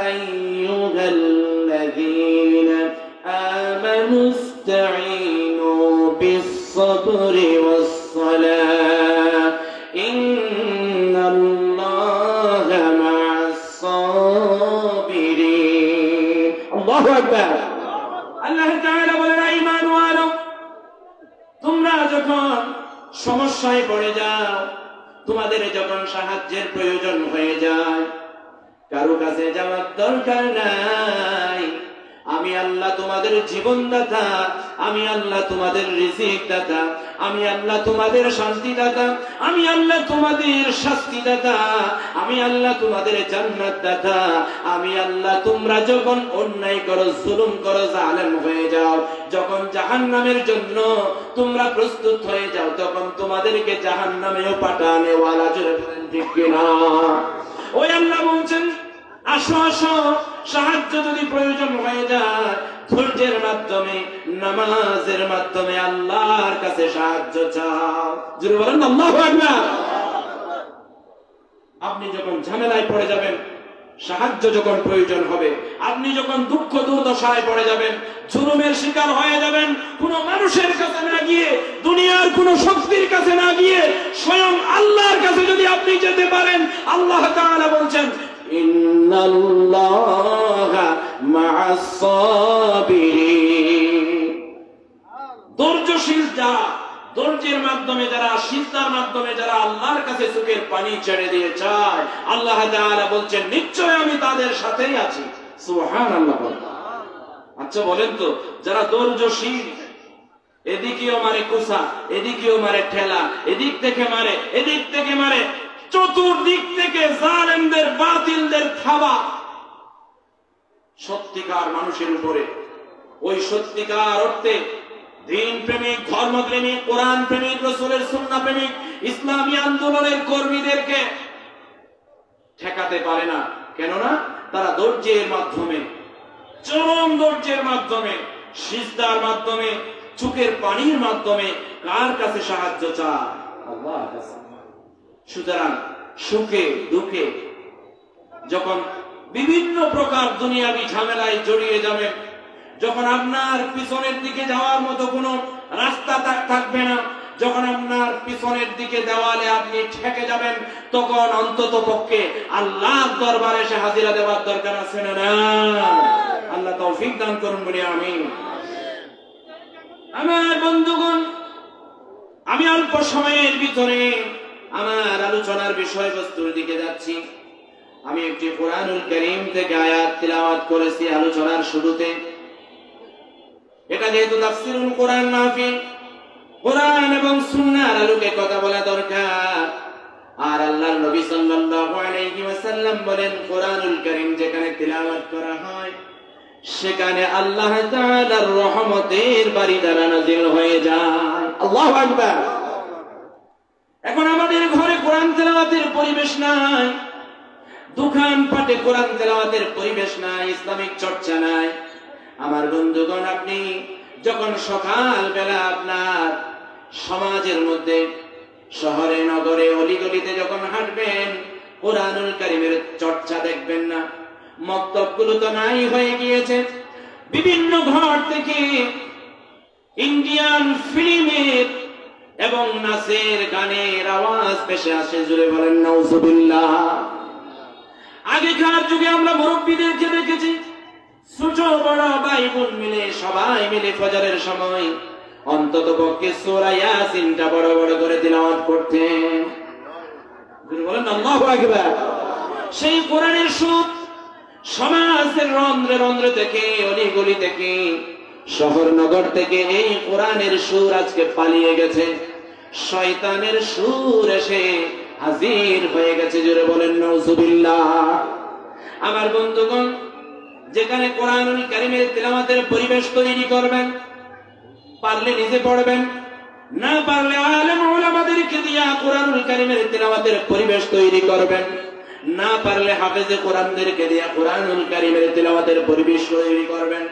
আইয়ুহাল্লাযীনা আমানুস্তাঈনু বিস-সাবরি ওয়াস-সালাহ ইন্নাল্লাহা মা'আস-সাবিরিন। আল্লাহু আকবার। আল্লাহ তাআলা বলেন, ঈমানওয়ালা, তোমরা যখন সমস্যায় পড়ে যাও, তোমাদের যখন সাহায্যের প্রয়োজন হয়ে যায়, কারো কাছে যাওয়ার দরকার নাই। আমি আল্লাহ তোমাদের জীবনদাতা, আমি আল্লাহ তোমাদের রিজিক দাতা, আমি আল্লাহ তোমাদের শান্তি দাতা, আমি আল্লাহ তোমাদের শাস্তি দাতা, আমি আল্লাহ তোমাদের জান্নাত দাতা, আমি আল্লাহ তোমরা যখন অন্যায় করো, জুলুম করো, জালেম হয়ে যাও, যখন জাহান্নামের জন্য তোমরা প্রস্তুত হয়ে যাও, তখন তোমাদেরকে জাহান্নামেও পাঠানে ওয়ালা। জোরে বলেন ঠিক কিনা? ওই আল্লাহ বলছেন, আসো আসো, সাহায্য যদি প্রয়োজন হয়ে যায়, ধৈর্যের মাধ্যমে, নামাজের মাধ্যমে আল্লাহর কাছে সাহায্য চাও। জোরে বলেন আল্লাহু আকবার। আপনি যখন ঝামেলায় পড়ে যাবেন, সাহায্য যখন প্রয়োজন হবে, আপনি যখন দুঃখ দুর্দশায় পড়ে যাবেন, জুলুমের শিকার হয়ে যাবেন, কোন মানুষের কাছে না গিয়ে, দুনিয়ার কোন শক্তির কাছে না গিয়ে স্বয়ং আল্লাহর কাছে যদি আপনি যেতে পারেন, আল্লাহ তাআলা বলছেন, ইন্নাল্লাহা মা'আস-সাবিরিন। ধৈর্যশীল যারা, ধৈর্যের মাধ্যমে যারা, সিজদার মাধ্যমে যারা আল্লাহর কাছে চোখের পানি ছেড়ে দিয়ে চায়, আল্লাহ তাআলা বলছেন, নিশ্চয় আমি তাদের সাথেই আছি। সুবহানাল্লাহ। আচ্ছা বলেন তো, যারা ধৈর্যশীল, এদিকেও মারে কুসা, এদিকেও মারে ঠেলা, এদিক থেকে মারে, এদিক থেকে মারে, চতুর্দিক থেকে জালেমদের, বাতিলদের থাবা, সত্যিকার মানুষের উপরে, ওই সত্যিকার অর্থে দ্বীন প্রেমিক, ধর্ম প্রেমিক, কোরআন প্রেমিক, রাসূলের সুন্নাহ প্রেমিক, ইসলামী আন্দোলনের কর্মীদেরকে ঠেকাতে পারে না। কেননা তারা ধৈর্যের মাধ্যমে, চরম ধৈর্যের মাধ্যমে, সিজদার মাধ্যমে, চোখের পানির মাধ্যমে কার কাছে সাহায্য চায়? আল্লাহর কাছে। সুতরাং সুখে দুঃখে যখন বিভিন্ন প্রকার দুনিয়াবি ঝামেলায় জড়িয়ে যাবেন, যখন আপনার পিছনের দিকে যাওয়ার মতো কোনো রাস্তা থাকবে না, যখন আপনার পিছনের দিকে দেওয়ালে আপনি ঠেকে যাবেন, তখন অন্তত পক্ষে আল্লাহর দরবারে এসে হাজিরা দেওয়ার দরকার আছে না? আল্লাহ তৌফিক দান করুন বলি আমিন। আমার বন্ধুগণ, আমি অল্প সময়ের ভিতরে আমার আলোচনার বিষয়বস্তুর দিকে যাচ্ছি। আমি একটি কুরআনুল কারীম থেকে আয়াত তিলাওয়াত করেছি আলোচনার শুরুতে। এটা যেহেতু তাফসীরুল কোরআন মাহফিল, কোরআন এবং সুন্নাহর আলোকে কথা বলা দরকার। আর আল্লাহর নবী সাল্লাল্লাহু আলাইহি ওয়াসাল্লাম বলেন, কোরআনুল কারীম যেখানে তিলাওয়াত করা হয় সেখানে আল্লাহ তাআলার রহমতের বারিদারা নাযিল হয়ে যায়। আল্লাহু আকবার। এখন আমাদের ঘরে কোরআন তেলাওয়াতের পরিবেশ নাই, দোকানপাটে কোরআন তেলাওয়াতের পরিবেশ নাই, ইসলামিক চর্চা নাই। আমার বন্ধুগণ, আপনি যখন সকাল বেলা আপনার সমাজের মধ্যে, শহরে নগরে অলিগলিতে যখন হাঁটবেন, কোরআনুল কারীমের চর্চা দেখবেন না। মক্তবগুলো তো নাই হয়ে গিয়েছে। বিভিন্ন ঘর থেকে ইন্ডিয়ান ফিল্মের এবং নাচের গানের আওয়াজ ভেসে আসে। জুড়ে বলেন নাউজুবিল্লাহ। আগেকার যুগে আমরা মুরব্বীদেরকে দেখেছি, ছোট বড় ভাই বোন মিলে সবাই মিলে ফজরের সময় অন্তত পক্ষে সূরা ইয়াসিনটা বড় বড় করে তিলাওয়াত করতেন। বলেন আল্লাহু আকবার। সেই কোরআনের সুর সমাজের রন্ধ্রে রন্ধ্রে থেকে, অলিগলি থেকে, শহর নগর থেকে এই কোরআনের সুর আজকে পালিয়ে গেছে। শয়তানের সুর এসে হাজির হয়ে গেছে। জোরে বলেন নাউজুবিল্লাহ। আমার বন্ধুগণ, যেখানে কোরআনুল কারীমের তিলাওয়াতের পরিবেশ তৈরি করবেন, পারলে নিজে পড়বেন, না পারলে আলেম উলামাদেরকে দিয়ে কোরআনুল কারীমের তিলাওয়াতের পরিবেশ তৈরি করবেন, না পারলে হাফেজে কোরআনদেরকে দিয়ে কোরআনুল কারীমের তিলাওয়াতের পরিবেশ তৈরি করবেন।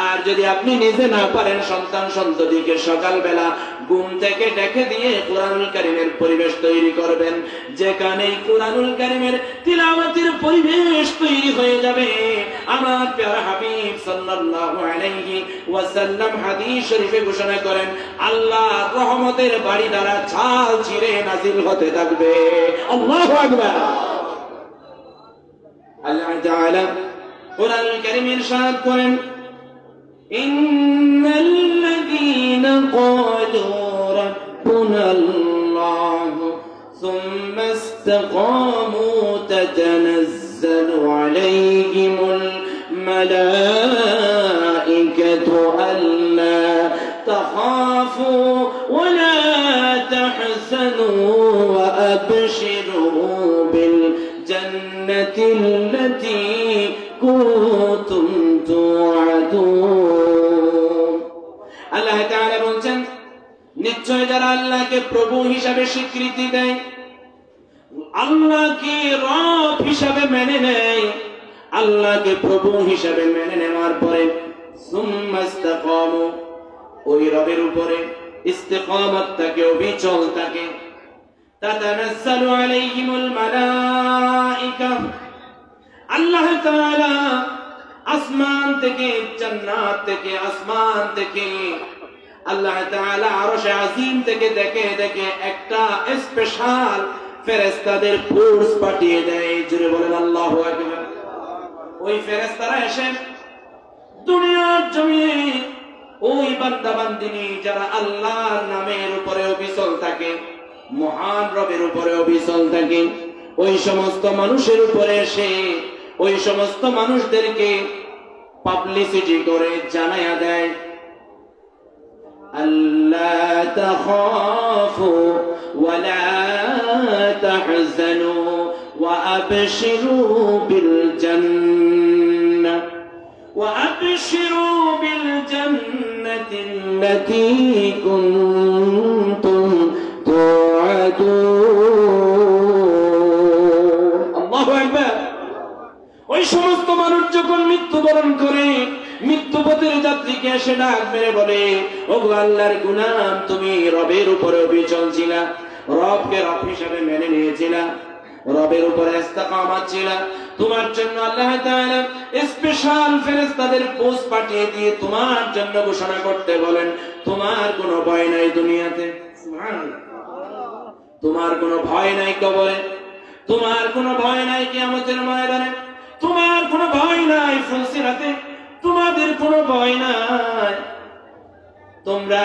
আর যদি আপনি নিজে না পারেন, সন্তান সন্ততিকে সকালবেলা ঘুম থেকে ডেকে দিয়ে কোরআনুল কারীমের পরিবেশ তৈরি করবেন। যেখানে কোরআনুল কারীমের তিলাওয়াতের পরিবেশ তৈরি হয়ে যাবে, আমার প্যারা হাবিব সাল্লাল্লাহু আলাইহি ওয়াসাল্লাম হাদিস শরীফে ঘোষণা করেন, আল্লাহর রহমতের বাড়ি দ্বারা ছাল ছিঁড়ে নাযিল হতে থাকবে। আল্লাহু আকবার। আল্লাহ তাআলা কোরআনুল কারীমে ইরশাদ করেন, ইন্নাল্লাযীনা ক্বালু রাব্বুনাল্লাহু সুম্মা ইসতাকামু তাতানাজ্জালু আলাইহিমুল মালাঈকাতু আল্লা তাখাফু ওয়া লা তাহজানু ওয়া আবশিরু বিল জান্নাতিল্লাতী কুনতুম তুআদুন। আল্লাহ তাআলা বলেন, নিশ্চয় যারা আল্লাহকে প্রভু হিসাবে স্বীকৃতি দেয়, আল্লাহকে রব হিসাবে মেনে নেয়, আল্লাহকে প্রভু হিসাবে মেনে নেওয়ার পরে সুম্মা ইসতাকামু, ওই রবের উপরে ইস্তিকামত থাকে, অবিচল থাকে, তাতানাজ্জালু আলাইহিমুল মালাঈকা, আল্লাহ তাআলা আসমান থেকে, জান্নাত থেকে, আসমান থেকে আল্লাহ তাআলা আরশে আজিম থেকে দেখে দেখে একটা স্পেশাল ফেরেশতাদের ফোর্স পাঠিয়ে দেয়। জোরে বলেন আল্লাহু আকবার। ওই ফেরেশতারা এসে দুনিয়ার জমিনে ওই বান্দা বান্দিনী যারা আল্লাহর নামের উপরে অবিচল থাকে, মহান রবের উপরে অবিচল থাকে, ওই সমস্ত মানুষের উপরে এসে ওই সমস্ত মানুষদেরকে পাবলিসিটি করে জানায়া দেয়, আল্লা তাখাফু ওয়া লা তাহজানু ওয়া আবশিরু বিল জান্নাহ ওয়া আবশিরু বিল জান্নাতিল্লাতী কুনতুম তুআদুন। আল্লাহু আকবার। ওই সমস্ত মানুষ যখন মৃত্যুবরণ করে, মৃত্যুপথের যাত্রীকে এসে ডাক মেরে বলে, ওগো আল্লাহর গোলাম, তুমি রবের উপরে অবিচল ছিলা, রবকে রব হিসাবে মেনে নিয়েছিলা, রবের উপরে ইস্তিকামত ছিলা, তোমার জন্য আল্লাহ তাআলা স্পেশাল ফেরেশতাদের পোস্ট পাঠিয়ে দিয়ে তোমার জন্য ঘোষণা করতে বলেন, তোমার কোনো ভয় নাই দুনিয়াতে, সুবহানাল্লাহ, তোমার কোনো ভয় নাই কবরে, তোমার কোনো ভয় নাই কিয়ামতের ময়দানে, তোমার কোনো ভয় নাই ফুলসিরাতে, তোমাদের কোনো ভয় নাই। তোমরা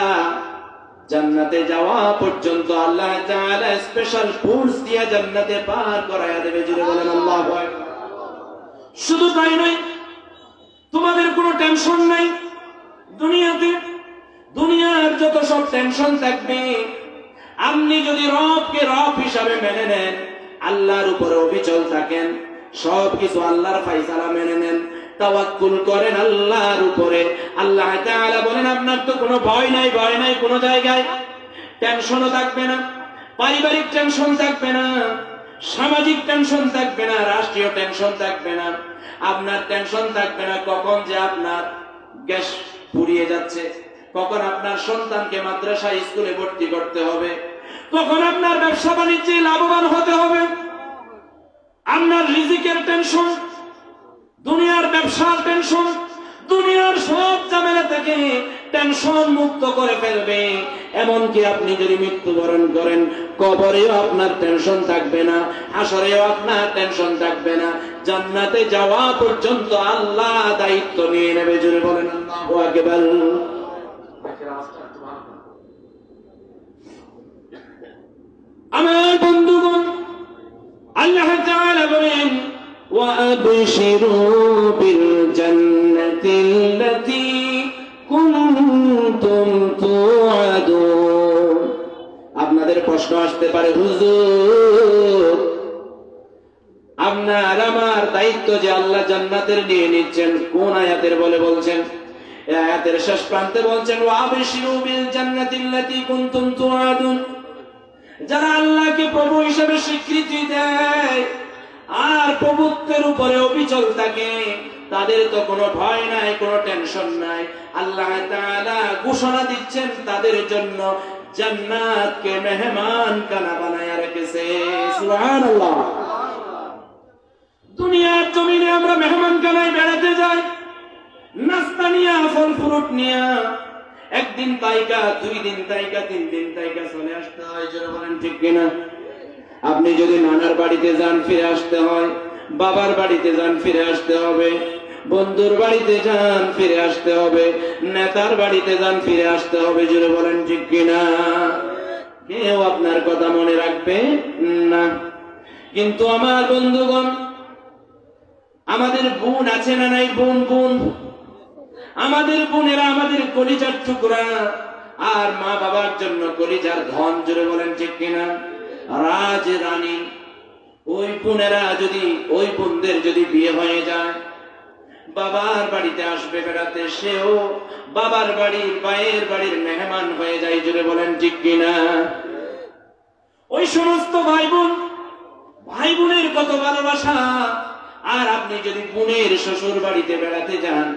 জান্নাতে যাওয়া পর্যন্ত আল্লাহ তাআলা স্পেশাল ফোর্স দিয়ে জান্নাতে পার করায়া দেবে। জুড়ে বলেন আল্লাহু আকবার। শুধু তাই নয়, তোমাদের কোনো টেনশন নাই দুনিয়াতে। দুনিয়ার যত সব টেনশন থাকবে, আপনি যদি রবকে রব হিসাবে মেনে নেন, আল্লাহর উপরে অবিচল থাকেন, সবকিছু আল্লাহর ফায়সালা মেনে নেন, তাওয়াক্কুল করেন আল্লাহর উপরে, আল্লাহ তাআলা বলেন আপনার তো কোনো ভয় নাই, ভয় নাই কোনো জায়গায়। টেনশনও থাকবে না, পারিবারিক টেনশন থাকবে না, সামাজিক টেনশন থাকবে না, রাষ্ট্রীয় টেনশন থাকবে না। আপনার টেনশন থাকবে না কখন যে আপনার গ্যাস ফুরিয়ে যাচ্ছে, কখন আপনার সন্তানকে মাদ্রাসা স্কুলে ভর্তি করতে হবে, কখন আপনার ব্যবসা বাণিজ্যে লাভবান হতে হবে। আপনার রিজিকের টেনশন, দুনিয়ার ব্যবসার টেনশন, দুনিয়ার সব ঝামেলা থেকে টেনশন মুক্ত করে ফেলবে। এমনকি আপনি যদি মৃত্যুবরণ করেন, কবরেও আপনার টেনশন থাকবে না, হাসরেও আপনার টেনশন থাকবে না, জান্নাতে যাওয়া পর্যন্ত আল্লাহ দায়িত্ব নিয়ে নেবে। জোরে বলেন আল্লাহু আকবার। আমার বন্ধুগণ, আল্লাহ তাআলা বলেন وَأَبْشِرُوا بِالْجَنَّةِ الَّتِي كُنتُمْ تُوعَدُونَ। আপনাদের প্রশ্ন আসতে পারে, হুজুর আপনার আমার দায়িত্ব যে আল্লাহ জান্নাতের নিয়ে নিচ্ছেন, কোন আয়াতের বলে বলছেন? এই আয়াতের শেষ প্রান্তে বলছেন وَأَبْشِرُوا بِالْجَنَّةِ الَّتِي كُنتُمْ تُوعَدُونَ। যারা আল্লাহকে প্রভু হিসেবে স্বীকৃতি দেয় আর প্রভুত্বের উপরে অবিচল থাকে, তাদের তো কোনো ভয় নাই, কোনো টেনশন নাই। আল্লাহ তাআলা ঘোষণা দিচ্ছেন তাদের জন্য জান্নাতকে মেহমান খানা বানায়া রেখেছে। সুবহানাল্লাহ। দুনিয়ার জমিনে আমরা মেহমান খানায় বেড়াতে যাই, নাস্তা নিয়া, ফল ফ্রুট নিয়া, একদিন তাইকা, 2 দিন তাইকা, 3 দিন তাইকা চলে আসতে হয়। যারা বলেন ঠিক কিনা? আপনি যদি নানার বাড়িতে যান ফিরে আসতে হয়, বাবার বাড়িতে যান ফিরে আসতে হবে, বন্ধুর বাড়িতে যান ফিরে আসতে হবে, নেতার বাড়িতে যান ফিরে আসতে হবে। জোরে বলেন ঠিক কিনা? কেউ আপনার কথা মনে রাখবে না। কিন্তু আমার বন্ধুগণ, আমাদের বোন আছে না নাই? বোন, আমাদের বোনেরা আমাদের কলিজার টুকরা, আর মা বাবার জন্য কলিজার ধন। জোরে বলেন ঠিক কিনা? রাজ রানী, ওই বোনেরা যদি, ওই বোনদের যদি বিয়ে হয়ে যায়, বাবার বাড়িতে আসবে বেড়াতে, সেও বাবার বাড়ির, মায়ের বাড়ির মেহমান হয়ে যায়। জোরে বলেন ঠিক কিনা? ওই সমস্ত ভাই বোনের কত ভালোবাসা। আর আপনি যদি বোনের শ্বশুর বাড়িতে বেড়াতে যান,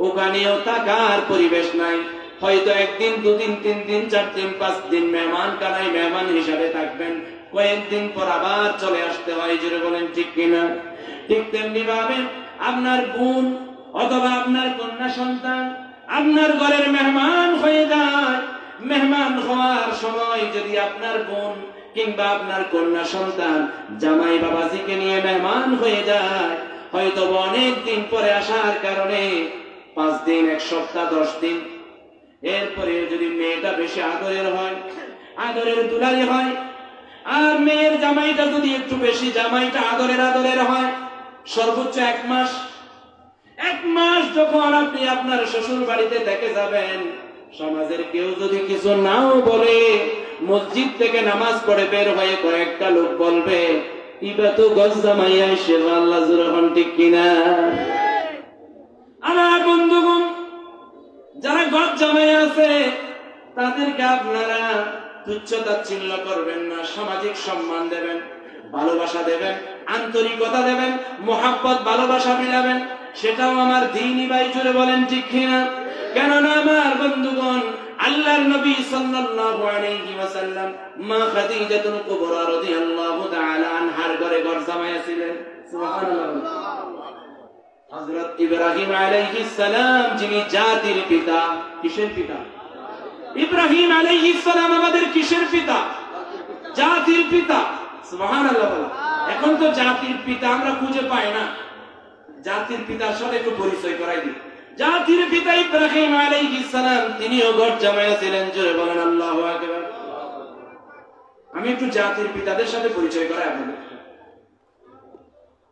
ওখানেও থাকার পরিবেশ নাই। হয়তো 1 দিন, 2 দিন, 3 দিন, 4 দিন, 5 দিন মেহমান কানায় মেহমান হিসাবে থাকবেন, কয়েকদিন পর আবার চলে আসতে হয়। জোরে বলেন ঠিক কিনা? ঠিক তেমনি ভাবে আপনার বোন অথবা আপনার কন্যা সন্তান আপনার ঘরের মেহমান হয়ে যায়। মেহমান হওয়ার সময় যদি আপনার বোন কিংবা আপনার কন্যা সন্তান জামাই বাবাজিকে নিয়ে মেহমান হয়ে যায়, হয়তো অনেক দিন পরে আসার কারণে 5 দিন, 1 সপ্তাহ, 10 দিন, এরপরে যদি মেয়েটা বেশি আদরের হয়, আদরের দুলারি হয়, আর মেয়ের জামাইটা যদি একটু বেশি, জামাইটা আদরের হয়, সর্বোচ্চ 1 মাস। 1 মাস যখন আপনি আপনার শ্বশুর বাড়িতে থেকে যাবেন, সমাজের কেউ যদি কিছু নাও বলে, মসজিদ থেকে নামাজ পড়ে বের হয়ে কয়েকটা লোক বলবে, ইবা তো গজ জামাইয়া এসে। আল্লাহ জোরে ঠিক কিনা? আমার বন্ধুগণ, যারা গজ জামাই আছে তাদেরকে আপনারা তুচ্ছ তাচ্ছিল্য করবেন না, সামাজিক সম্মান দেবেন, ভালোবাসা দেবেন, আন্তরিকতা দেবেন, মোহাব্বত ভালোবাসা মিলাবেন। সেটাও আমার দ্বীনই ভাই। জোরে বলেন ঠিক কিনা? কেননা আমার বন্ধুগণ, আল্লাহর নবী সাল্লাল্লাহু আলাইহি ওয়াসাল্লাম মা খাদিজাতুল কুবরা রাদিয়াল্লাহু তাআলা আনহার ঘরে ঘর জামাই ছিলেন। সুবহানাল্লাহ। হযরত ইব্রাহিম আলাইহিস সালাম, যিনি জাতির পিতা। কিসের পিতা? ইব্রাহিম আলাইহিস সালাম আমাদের কিসের পিতা? জাতির পিতা। সুবহানাল্লাহ। এখন তো জাতির পিতা আমরা খুঁজে পাই না। জাতির পিতার সাথে একটু পরিচয় করাই দিই। জাতির পিতা ইব্রাহিম আলাইহিস সালাম, তিনিও ঘর জামাই ছিলেন। জোরে বলেন আল্লাহু আকবার। আমি একটু জাতির পিতাদের সাথে পরিচয় করাই আপনাদের।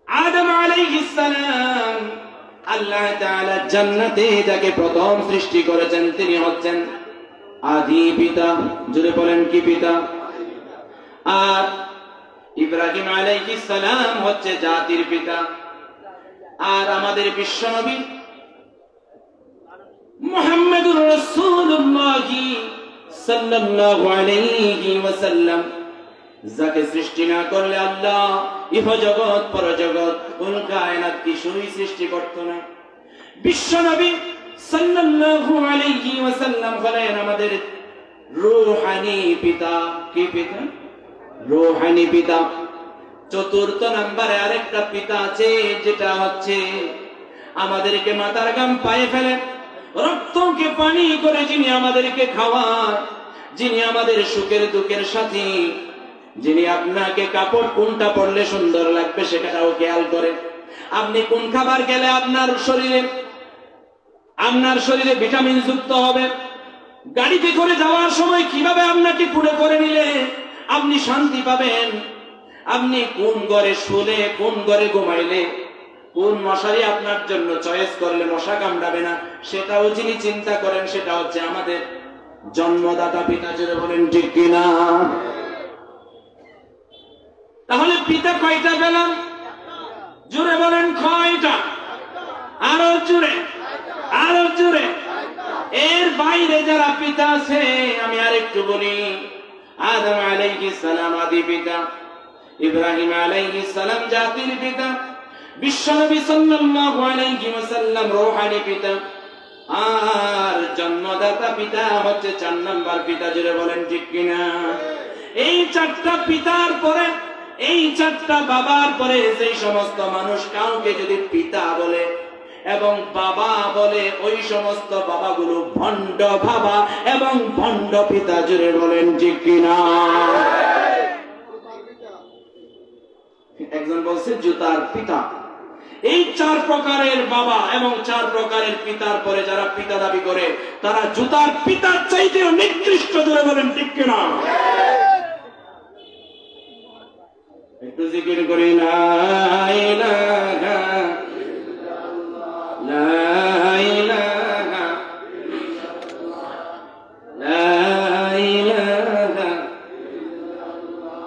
আদম আলাইহিস সালাম আল্লাহ তাআলা জান্নাতে যাকে প্রথম সৃষ্টি করেছেন তিনি হচ্ছেন আদি পিতা। জোরে বলেন কি পিতা? আর ইব্রাহিম আলাইহিস সালাম হচ্ছে জাতির পিতা। আর আমাদের বিশ্বনবী মুহাম্মদুর রাসূলুল্লাহ সাল্লাল্লাহু আলাইহি ওয়াসাল্লাম যাকে সৃষ্টি না করলে আল্লাহ ইহজগৎ পরজগৎ কোন কায়নাত কিছুই সৃষ্টি করত না। বিশ্বনবী সাল্লাল্লাহু আলাইহি ওয়াসাল্লাম হলেন আমাদের রূহানি পিতা। কি পিতা? রূহানি পিতা। চতুর্থ নম্বরে আরেকটা পিতা আছে, যেটা হচ্ছে আমাদেরকে মাথার ঘাম পায়ে ফেলে রক্তকে পানি করে যিনি আমাদেরকে খাওয়ায়, যিনি আমাদের সুখের দুঃখের সাথী, যিনি আপনাকে কাপড় কোনটা পরলে সুন্দর লাগবে সেটাও খেয়াল করে, আপনি কোন খাবার খেলে আপনার শরীরে ভিটামিন যুক্ত হবে, গাড়িতে করে যাওয়ার সময় কিভাবে আপনাকে কুড়ে করে নিলে আপনি শান্তি পাবেন, আপনি কোন ঘরে শুলে কোন ঘরে ঘুমাইলে কোন মশারি আপনার জন্য চয়েস করলে মশা কামড়াবে না সেটাও যিনি চিন্তা করেন সেটা হচ্ছে আমাদের জন্মদাতা পিতা। জোরে বলেন ঠিক কিনা? তাহলে পিতা কয়টা পেলাম? জোরে বলেন কয়টা? আরো জোরে, আরো জোরে। এর বাইরে যারা পিতা আছে আমি আরেকটু বলি। আদম আলাইহিস সালাম আদি পিতা, ইব্রাহিম আলাইহিস সালাম জাতির পিতা, বিশ্বনবী সাল্লাল্লাহু আলাইহি ওয়াসাল্লাম রূহানি পিতা, আর জন্মদাতা পিতা হচ্ছে 4 নাম্বার পিতা। জোরে বলেন ঠিক কিনা? এই 4টা পিতার পরে, এই 4টা বাবার পরে যে সমস্ত মানুষ কাউকে যদি পিতা বলে এবং বাবা বলে ওই সমস্ত বাবাগুলো ভণ্ড বাবা এবং ভণ্ড পিতা। জোরে বলেন ঠিক কিনা? একজন বলছে জুতার পিতা। এই 4 প্রকারের বাবা এবং 4 প্রকারের পিতার পরে যারা পিতা দাবি করে তারা জুতার পিতার চাইতেও নিকৃষ্ট। জোরে বলেন ঠিক কিনা? একটু জিকির করি লা ইলাহা ইল্লাল্লাহ, লা ইলাহা ইল্লাল্লাহ, লা ইলাহা ইল্লাল্লাহ।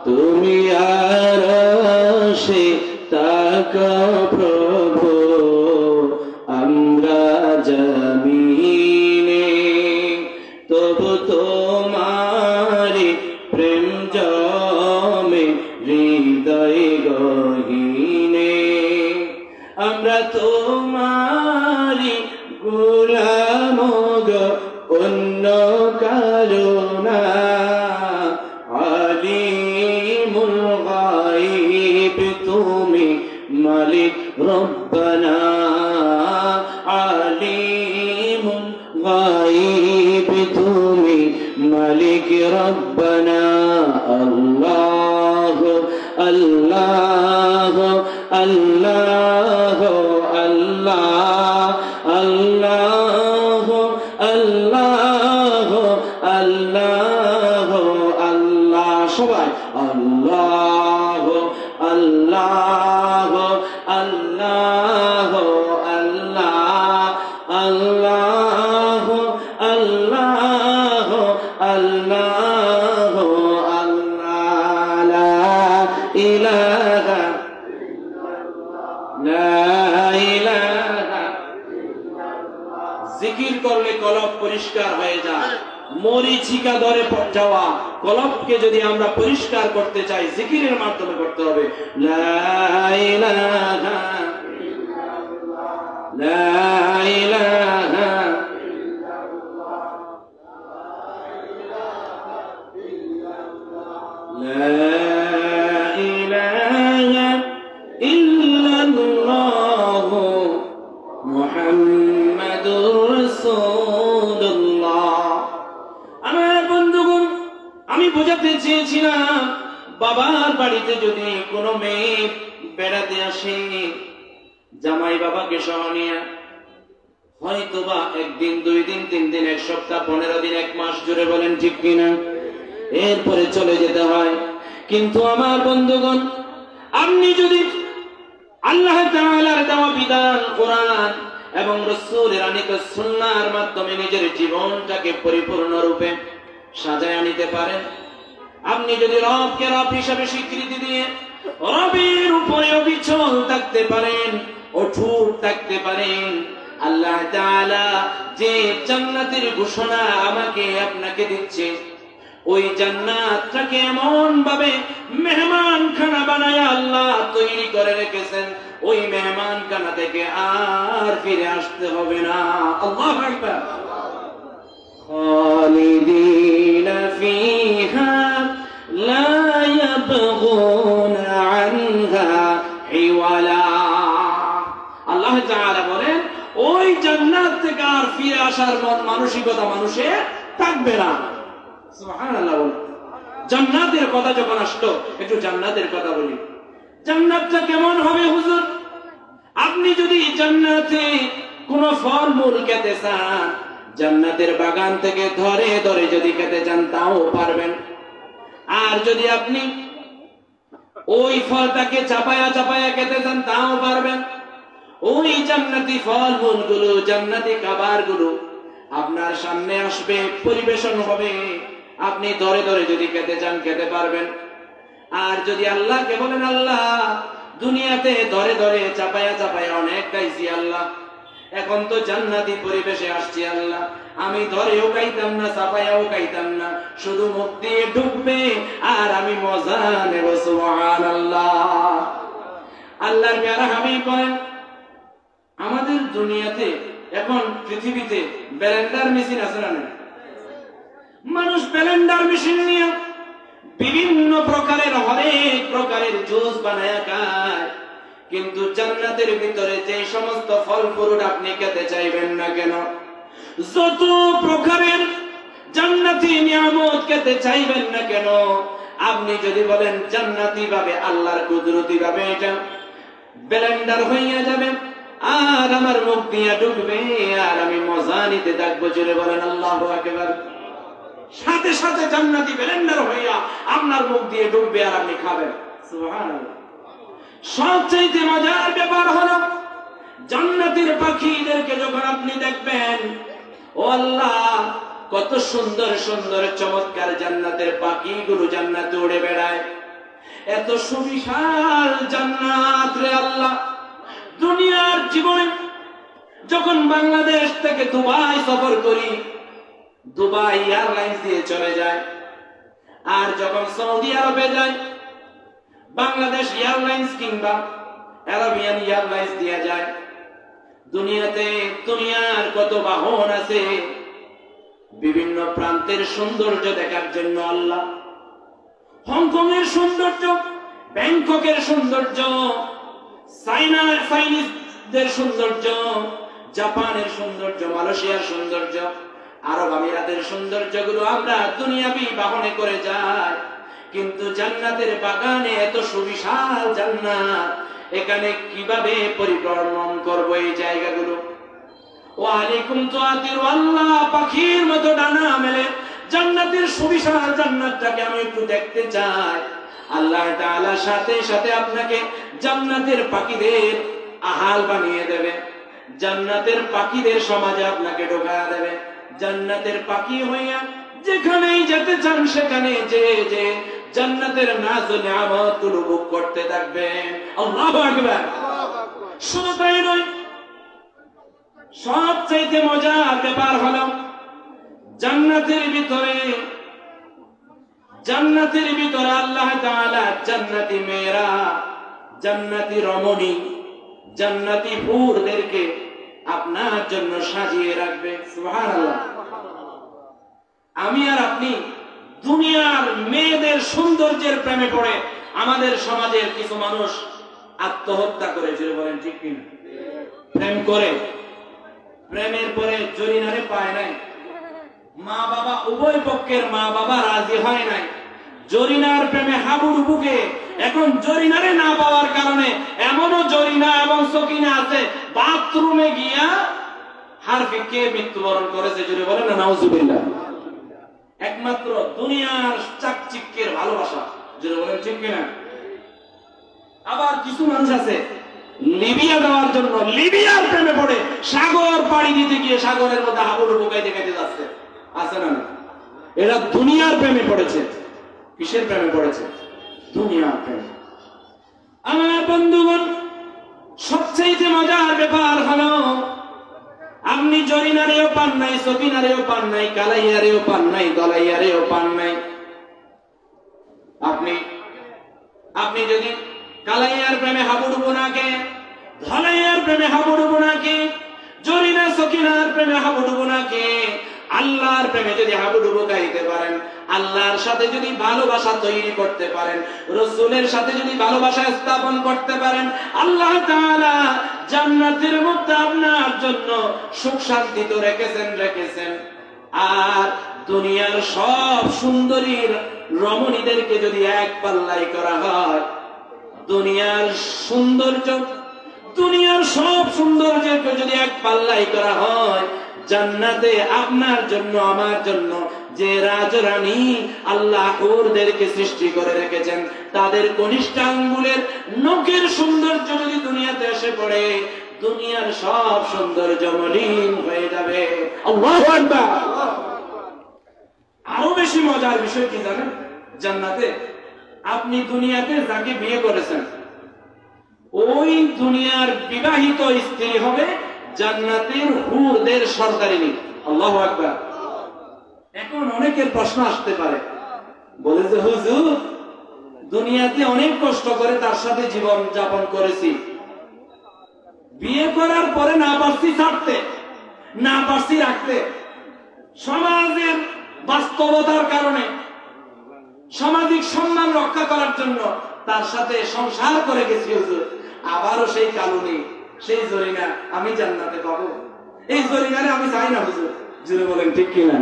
তুমি আরশে তাকা প্রভু, আমরা জমিনে তবু তোমারি প্রেম জমে হৃদয় গহীনে, আমরা তোমারি গোলাম গো অন্য কারো না, আলিমুল গায়ব তুমি মালিক রব্বানা, আলিমুল গায়ব তুমি মালিক রব্বানা। আল্লাহ আল্লাহ আল্লাহ আল্লাহ আল্লাহ আল্লাহ আল্লাহ আল্লাহ। সবাই আল্লাহ আল্লাহ আল্লাহ আল্লাহ আল্লাহ আল্লাহ আল্লাহ আল্লাহ। লা ইলাহা লা ইলাহা। জিকির করলে কলব পরিষ্কার হয়ে যায়। মরিচিকা ধরে যাওয়া কলবকে যদি আমরা পরিষ্কার করতে চাই জিকিরের মাধ্যমে করতে হবে। লা ইলাহা লা ইলাহা লা ইলাহা ইল্লাল্লাহ মুহাম্মাদুর রাসূলুল্লাহ। আমার বন্ধুগণ, আমি বোঝাতে চেয়েছিলাম বাবার বাড়িতে যদি কোনো মেয়ে বেড়াতে আসে জামাই বাবাকে সহ নিয়ে, হয়তো বা 1 দিন 2 দিন 3 দিন 1 সপ্তাহ 15 দিন 1 মাস, জুড়ে বলেন ঠিক কিনা, এরপরে চলে যেতে হয়। কিন্তু আমার বন্ধুগণ, আপনি যদি আল্লাহ তাআলার দেওয়া বিধান কোরআন এবং রাসূলের আনিত সুন্নাহর মাধ্যমে নিজের জীবনটাকে পরিপূর্ণ রূপে সাজায় নিতে পারেন। আপনি যদি রবকে রব হিসাবে স্বীকৃতি দিয়ে রবের উপরে অবিচল থাকতে পারেন, অটুট থাকতে পারেন, আল্লাহ তাআলা যে জান্নাতের ঘোষণা আমাকে আপনাকে দিচ্ছে, ওই জান্নাতটাকে এমন ভাবে মেহমানখানা বানায় আল্লাহ তৈরি করে রেখেছেন, ওই মেহমানখানা থেকে আর ফিরে আসতে হবে না। আল্লাহু আকবার। খালিদিনা ফিহা লা ইয়াবগুনা আনহা হিওয়ালা। আল্লাহ তাআলা বলেন ওই জান্নাত থেকে আর ফিরে আসার মানসিকতা মানুষের থাকবে না। সুবহানাল্লাহ। জান্নাতের কথা যখন আসলো, একটু জান্নাতের কথা বলি। জান্নাতটা কেমন হবে হুজুর? আপনি যদি জান্নাতে কোন ফলমূল খেতে চান, জান্নাতের বাগান থেকে ধরে ধরে যদি খেতে চান তাও পারবেন। আর যদি আপনি ওই ফলটাকে চাপায়া চাপায়া খেতে চান তাও পারবেন। ওই জান্নাতি ফলমূল গুলো, জান্নাতি খাবার গুলো আপনার সামনে আসবে, পরিবেশন হবে, আপনি ধরে ধরে যদি খেতে চান খেতে পারবেন। আর যদি আল্লাহকে বলেন আল্লাহ দুনিয়াতে ধরে ধরে চাপায়া চাপায়া অনেক খাইছি আল্লাহ, এখন তো জান্নাতি পরিবেশে আসছি আল্লাহ, আমি ধরেও খাইতাম না চাপায়াও খাইতাম না, শুধু মুখ দিয়ে ঢুকবে আর আমি মজা নেব। সুবহানাল্লাহ। আল্লাহর প্যারা হাবিব বলেন আমাদের দুনিয়াতে এখন পৃথিবীতে ব্লেন্ডার মেশিন আছে না? মানুষ ব্লেন্ডার মেশিন নিয়ে বিভিন্ন প্রকারের হরেক প্রকারের জুস বানায় খায়, কিন্তু জান্নাতের ভিতরে যে সমস্ত ফল ফ্রুট আপনি খেতে চাইবেন না কেন, যত প্রকারের জান্নাতি নিয়ামত খেতে চাইবেন না কেন, আপনি যদি বলেন জান্নাতি ভাবে আল্লাহর কুদরতি ভাবে এটা ব্লেন্ডার হইয়া যাবে আর আমার মুখ দিয়ে ঢুকবে আর আমি মজা নিতে থাকবো। জোরে বলেন আল্লাহু আকবার। সাথে সাথে জান্নাতি ব্লেন্ডার হইয়া আপনার মুখ দিয়ে ঢুকবে আর আপনি খাবেন। সুবহানাল্লাহ। সবচেয়ে মজার ব্যাপার হলো জান্নাতের পাখিদেরকে যখন আপনি দেখবেন, ও আল্লাহ কত সুন্দর সুন্দর চমৎকার জান্নাতের পাখিগুলো জান্নাতে উড়ে বেড়ায়, এত সুবিশাল জান্নাত রে আল্লাহ। দুনিয়ার জীবনে যখন বাংলাদেশ থেকে দুবাই সফর করি, দুবাই এয়ারলাইন্স দিয়ে চলে যায়, আর যখন সৌদি আরবে যাই বাংলাদেশ এয়ারলাইন্স কিংবা আরাবিয়ান এয়ারলাইন্স দিয়ে যায়। দুনিয়াতে দুনিয়ার কত বাহন আছে, বিভিন্ন প্রান্তের সৌন্দর্য দেখার জন্য আল্লাহ হংকং এর সৌন্দর্য, ব্যাংককের সৌন্দর্য, চাইনিজদের সৌন্দর্য, জাপানের সৌন্দর্য, মালয়েশিয়ার সৌন্দর্য, আরব আমিরাতের সৌন্দর্যগুলো আমরা দুনিয়াবি বাহনে করে যাই, কিন্তু জান্নাতের বাগানে এত সুবিশাল জান্নাত, এখানে কিভাবে পরিভ্রমণ করব এই জায়গাগুলো? ওয়ালাইকুম তুআতির আল্লাহ পাখির মতো ডানা মেলে জান্নাতের সুবিশাল জান্নাতটাকে আমি একটু দেখতে চাই। আল্লাহ তাআলা সাথে সাথে আপনাকে জান্নাতের পাখিদের আহাল বানিয়ে দেবে, জান্নাতের পাখিদের সমাজে আপনাকে ঢোকা দেবে। জান্নাতের পাখি হইয়া যেখানেই যেতে চান সেখানে যে যে জান্নাতের নাজ ও নিয়ামতগুলো ভোগ করতে থাকবেন। আল্লাহু আকবার। শুধু তাই নয়, সবচেয়ে মজার ব্যাপার হলো জান্নাতের ভিতরে আল্লাহ তাআলা জান্নাতি মেয়েরা, জান্নাতি রমণী, জান্নাতি হুরদেরকে আপনার জন্য সাজিয়ে রাখবে। সুবহানাল্লাহ। আমি আর আপনি দুনিয়ার মেয়েদের সৌন্দর্যের প্রেমে পড়ে আমাদের সমাজের কিছু মানুষ আত্মহত্যা করে, যে বলেন ঠিক কিনা? প্রেম করে, প্রেমের পরে জরিনারে পায় নাই, মা বাবা উভয় পক্ষের মা বাবা রাজি হয় নাই, জরিনার প্রেমে হাবুডুবু বুকে এখন জরিনারে না পাওয়ার কারণে এমনও জরিনা এবং সকিনা আছে বাথরুমে গিয়া হারফিকে মৃত্যুবরণ করেছে। জোরে বলেন না নাউজুবিল্লাহ। একমাত্র দুনিয়ার চাকচিক্যের ভালোবাসা। জোরে বলেন ঠিক কিনা? আবার কিছু মানুষ আছে লিবিয়া যাওয়ার জন্য লিবিয়ার প্রেমে পড়ে সাগর পাড়ি দিতে গিয়ে সাগরের মধ্যে হাবুডুবু গাইতে গাইতে যাচ্ছে, আছে না? এরা দুনিয়ার প্রেমে পড়েছে। কিসের প্রেমে পড়েছে? দুনিয়ার প্রেমে। আমার বন্ধুগণ, সবচেয়ে মজার ব্যাপার হলো আপনি জরিনারেও পান নাই, সকিনারেও পান নাই, কালাইয়ারেও পান নাই, দলাইয়ারেও পান নাই। আপনি যদি কালাইয়ার প্রেমে হাবুডুবু না কে, ধলাইয়ার প্রেমে হাবুডুবু না কে, জরিনা সকিনার প্রেমে হাবুডুবু না কে, আল্লাহর প্রেমে যদি হাবুডুবু গাইতে পারেন, আল্লাহর সাথে যদি ভালোবাসা তৈরি করতে পারেন, রাসূলের সাথে যদি ভালোবাসা স্থাপন করতে পারেন, আল্লাহ তাআলা জান্নাতের মধ্যে আপনার জন্য সুখ শান্তি তো রেখেছেন। আর দুনিয়ার সব সুন্দরীর রমণীদেরকে যদি এক পাল্লায় করা হয়, দুনিয়ার সব সৌন্দর্যকে যদি এক পাল্লায় করা হয়, জান্নাতে আপনার জন্য আমার জন্য যে রাজরানী আল্লাহ হুরদেরকে সৃষ্টি করে রেখেছেন, তাদের কনিষ্ঠ আঙ্গুলের নখের সৌন্দর্য যদি দুনিয়াতে এসে পড়ে, দুনিয়ার সব সৌন্দর্য মলিন হয়ে যাবে। আল্লাহু আকবার। আরো বেশি মজার বিষয় কি জানেন? জান্নাতে আপনি দুনিয়াতে যাকে বিয়ে করেছেন, ওই দুনিয়ার বিবাহিত স্ত্রী হবে জান্নাতের হুরদের সরদারিনী। আল্লাহু আকবার। এখন অনেকের প্রশ্ন আসতে পারে, বলে যে হুজুর, দুনিয়াতে অনেক কষ্ট করে তার সাথে জীবন যাপন করেছি, বিয়ে করার পরে না পারছি ছাড়তে, না পারছি রাখতে, সমাজের বাস্তবতার কারণে সামাজিক সম্মান রক্ষা করার জন্য তার সাথে সংসার করে গেছি হুজুর, আবারও সেই কালুনি, সেই জরিনা আমি জান্নাতে পাবো, এই জরিনারে আমি চাই না হুজুর। জুড়ে বলেন ঠিক কিনা?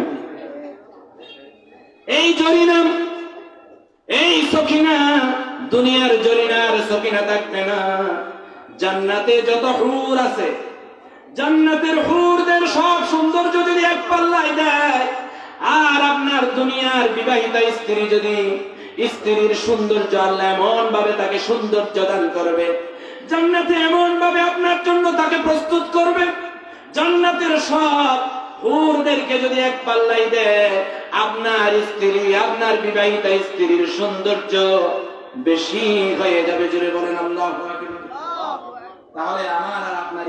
এই জরিনা, এই সখিনা, দুনিয়ার জরিনার সখিনা থাকবে না। জান্নাতে যত হুর আছে, জান্নাতের হুরদের সব সৌন্দর্য যদি এক পাল্লায় দেয়, আর আপনার দুনিয়ার বিবাহিতা স্ত্রী যদি, স্ত্রীর সৌন্দর্য আল্লাহ এমন ভাবে তাকে সৌন্দর্য দান করবে, জান্নাতে এমন ভাবে আপনার জন্য তাকে প্রস্তুত করবে, জান্নাতের সব হুরদেরকে যদি এক পাল্লাই দেয়, আপনার স্ত্রী, আপনার বিবাহিতা স্ত্রীর সৌন্দর্য বেশি হয়ে যাবে। জুড়ে বলেন আল্লাহু আকবার। তাহলে আমার আর আপনার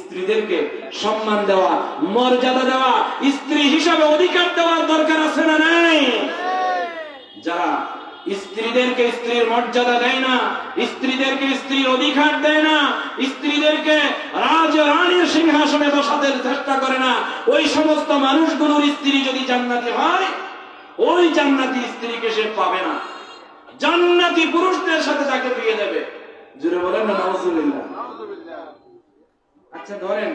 স্ত্রীদেরকে সম্মান দেওয়া, মর্যাদা দেওয়া, স্ত্রী হিসাবে অধিকার দেওয়ার দরকার আছে না নাই? যারা স্ত্রীদেরকে স্ত্রীর মর্যাদা দেয় না, স্ত্রীদেরকে স্ত্রীর অধিকার দেয় না, স্ত্রীদেরকে রাজরানীর সিংহাসনে বসাতে চেষ্টা করে না, ওই সমস্ত মানুষগুলোর স্ত্রী যদি জান্নাতি হয়, ওই জান্নাতি স্ত্রীকে সে পাবে না। জান্নাতি পুরুষদের সাথে তাকে বিয়ে দেবে। জুড়ে বলেন না নাউজুবিল্লাহ। আচ্ছা ধরেন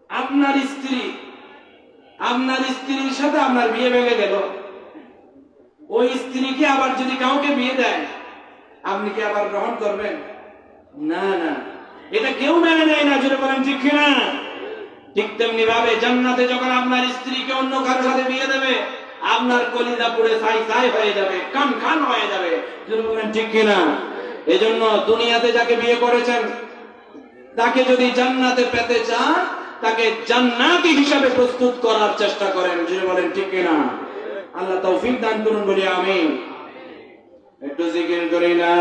আপনার স্ত্রীর সাথে আপনার বিয়ে ভেঙে গেল, ওই স্ত্রীকে আবার যদি কাউকে বিয়ে দেয়, আপনি কি আবার গ্রহণ করবেন? না না, এটা কেউ মেনে নেয় না। জুড়ে বলেন ঠিক কিনা? ঠিক তেমনি ভাবে জান্নাতে যখন আপনার স্ত্রীকে অন্য কারোর সাথে বিয়ে দেবে, আপনার কলিজা পুড়ে ছাই ছাই হয়ে যাবে, কান খান হয়ে যাবে। জুড়ে বলেন ঠিক কিনা? এজন্য দুনিয়াতে যাকে বিয়ে করেছেন, তাকে যদি জান্নাতে পেতে চান, তাকে জান্নাতি হিসাবে প্রস্তুত করার চেষ্টা করেন। জুড়ে বলেন ঠিক কিনা? আল্লাহ তৌফিক দান করুন বলি আমিন। একটু জিকির করি লা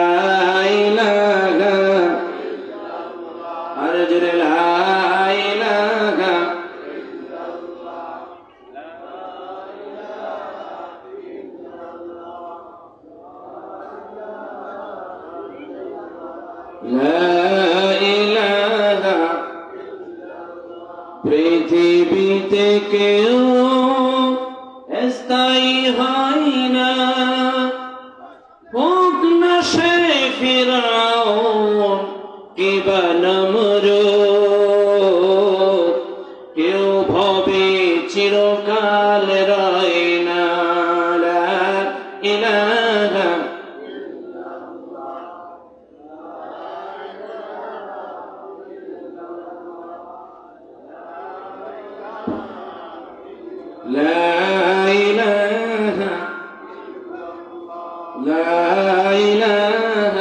ইলাহা ইল্লাল্লাহ, আর জুড়ে লা ইলাহা পৃথিবীতে কেউ স্থায়ী হয় না, হোক না সে ফিরআউন কিংবা নমরুদ, কেউ ভবে চিরকাল রয় না। লা ইলাহা لا إله لا إله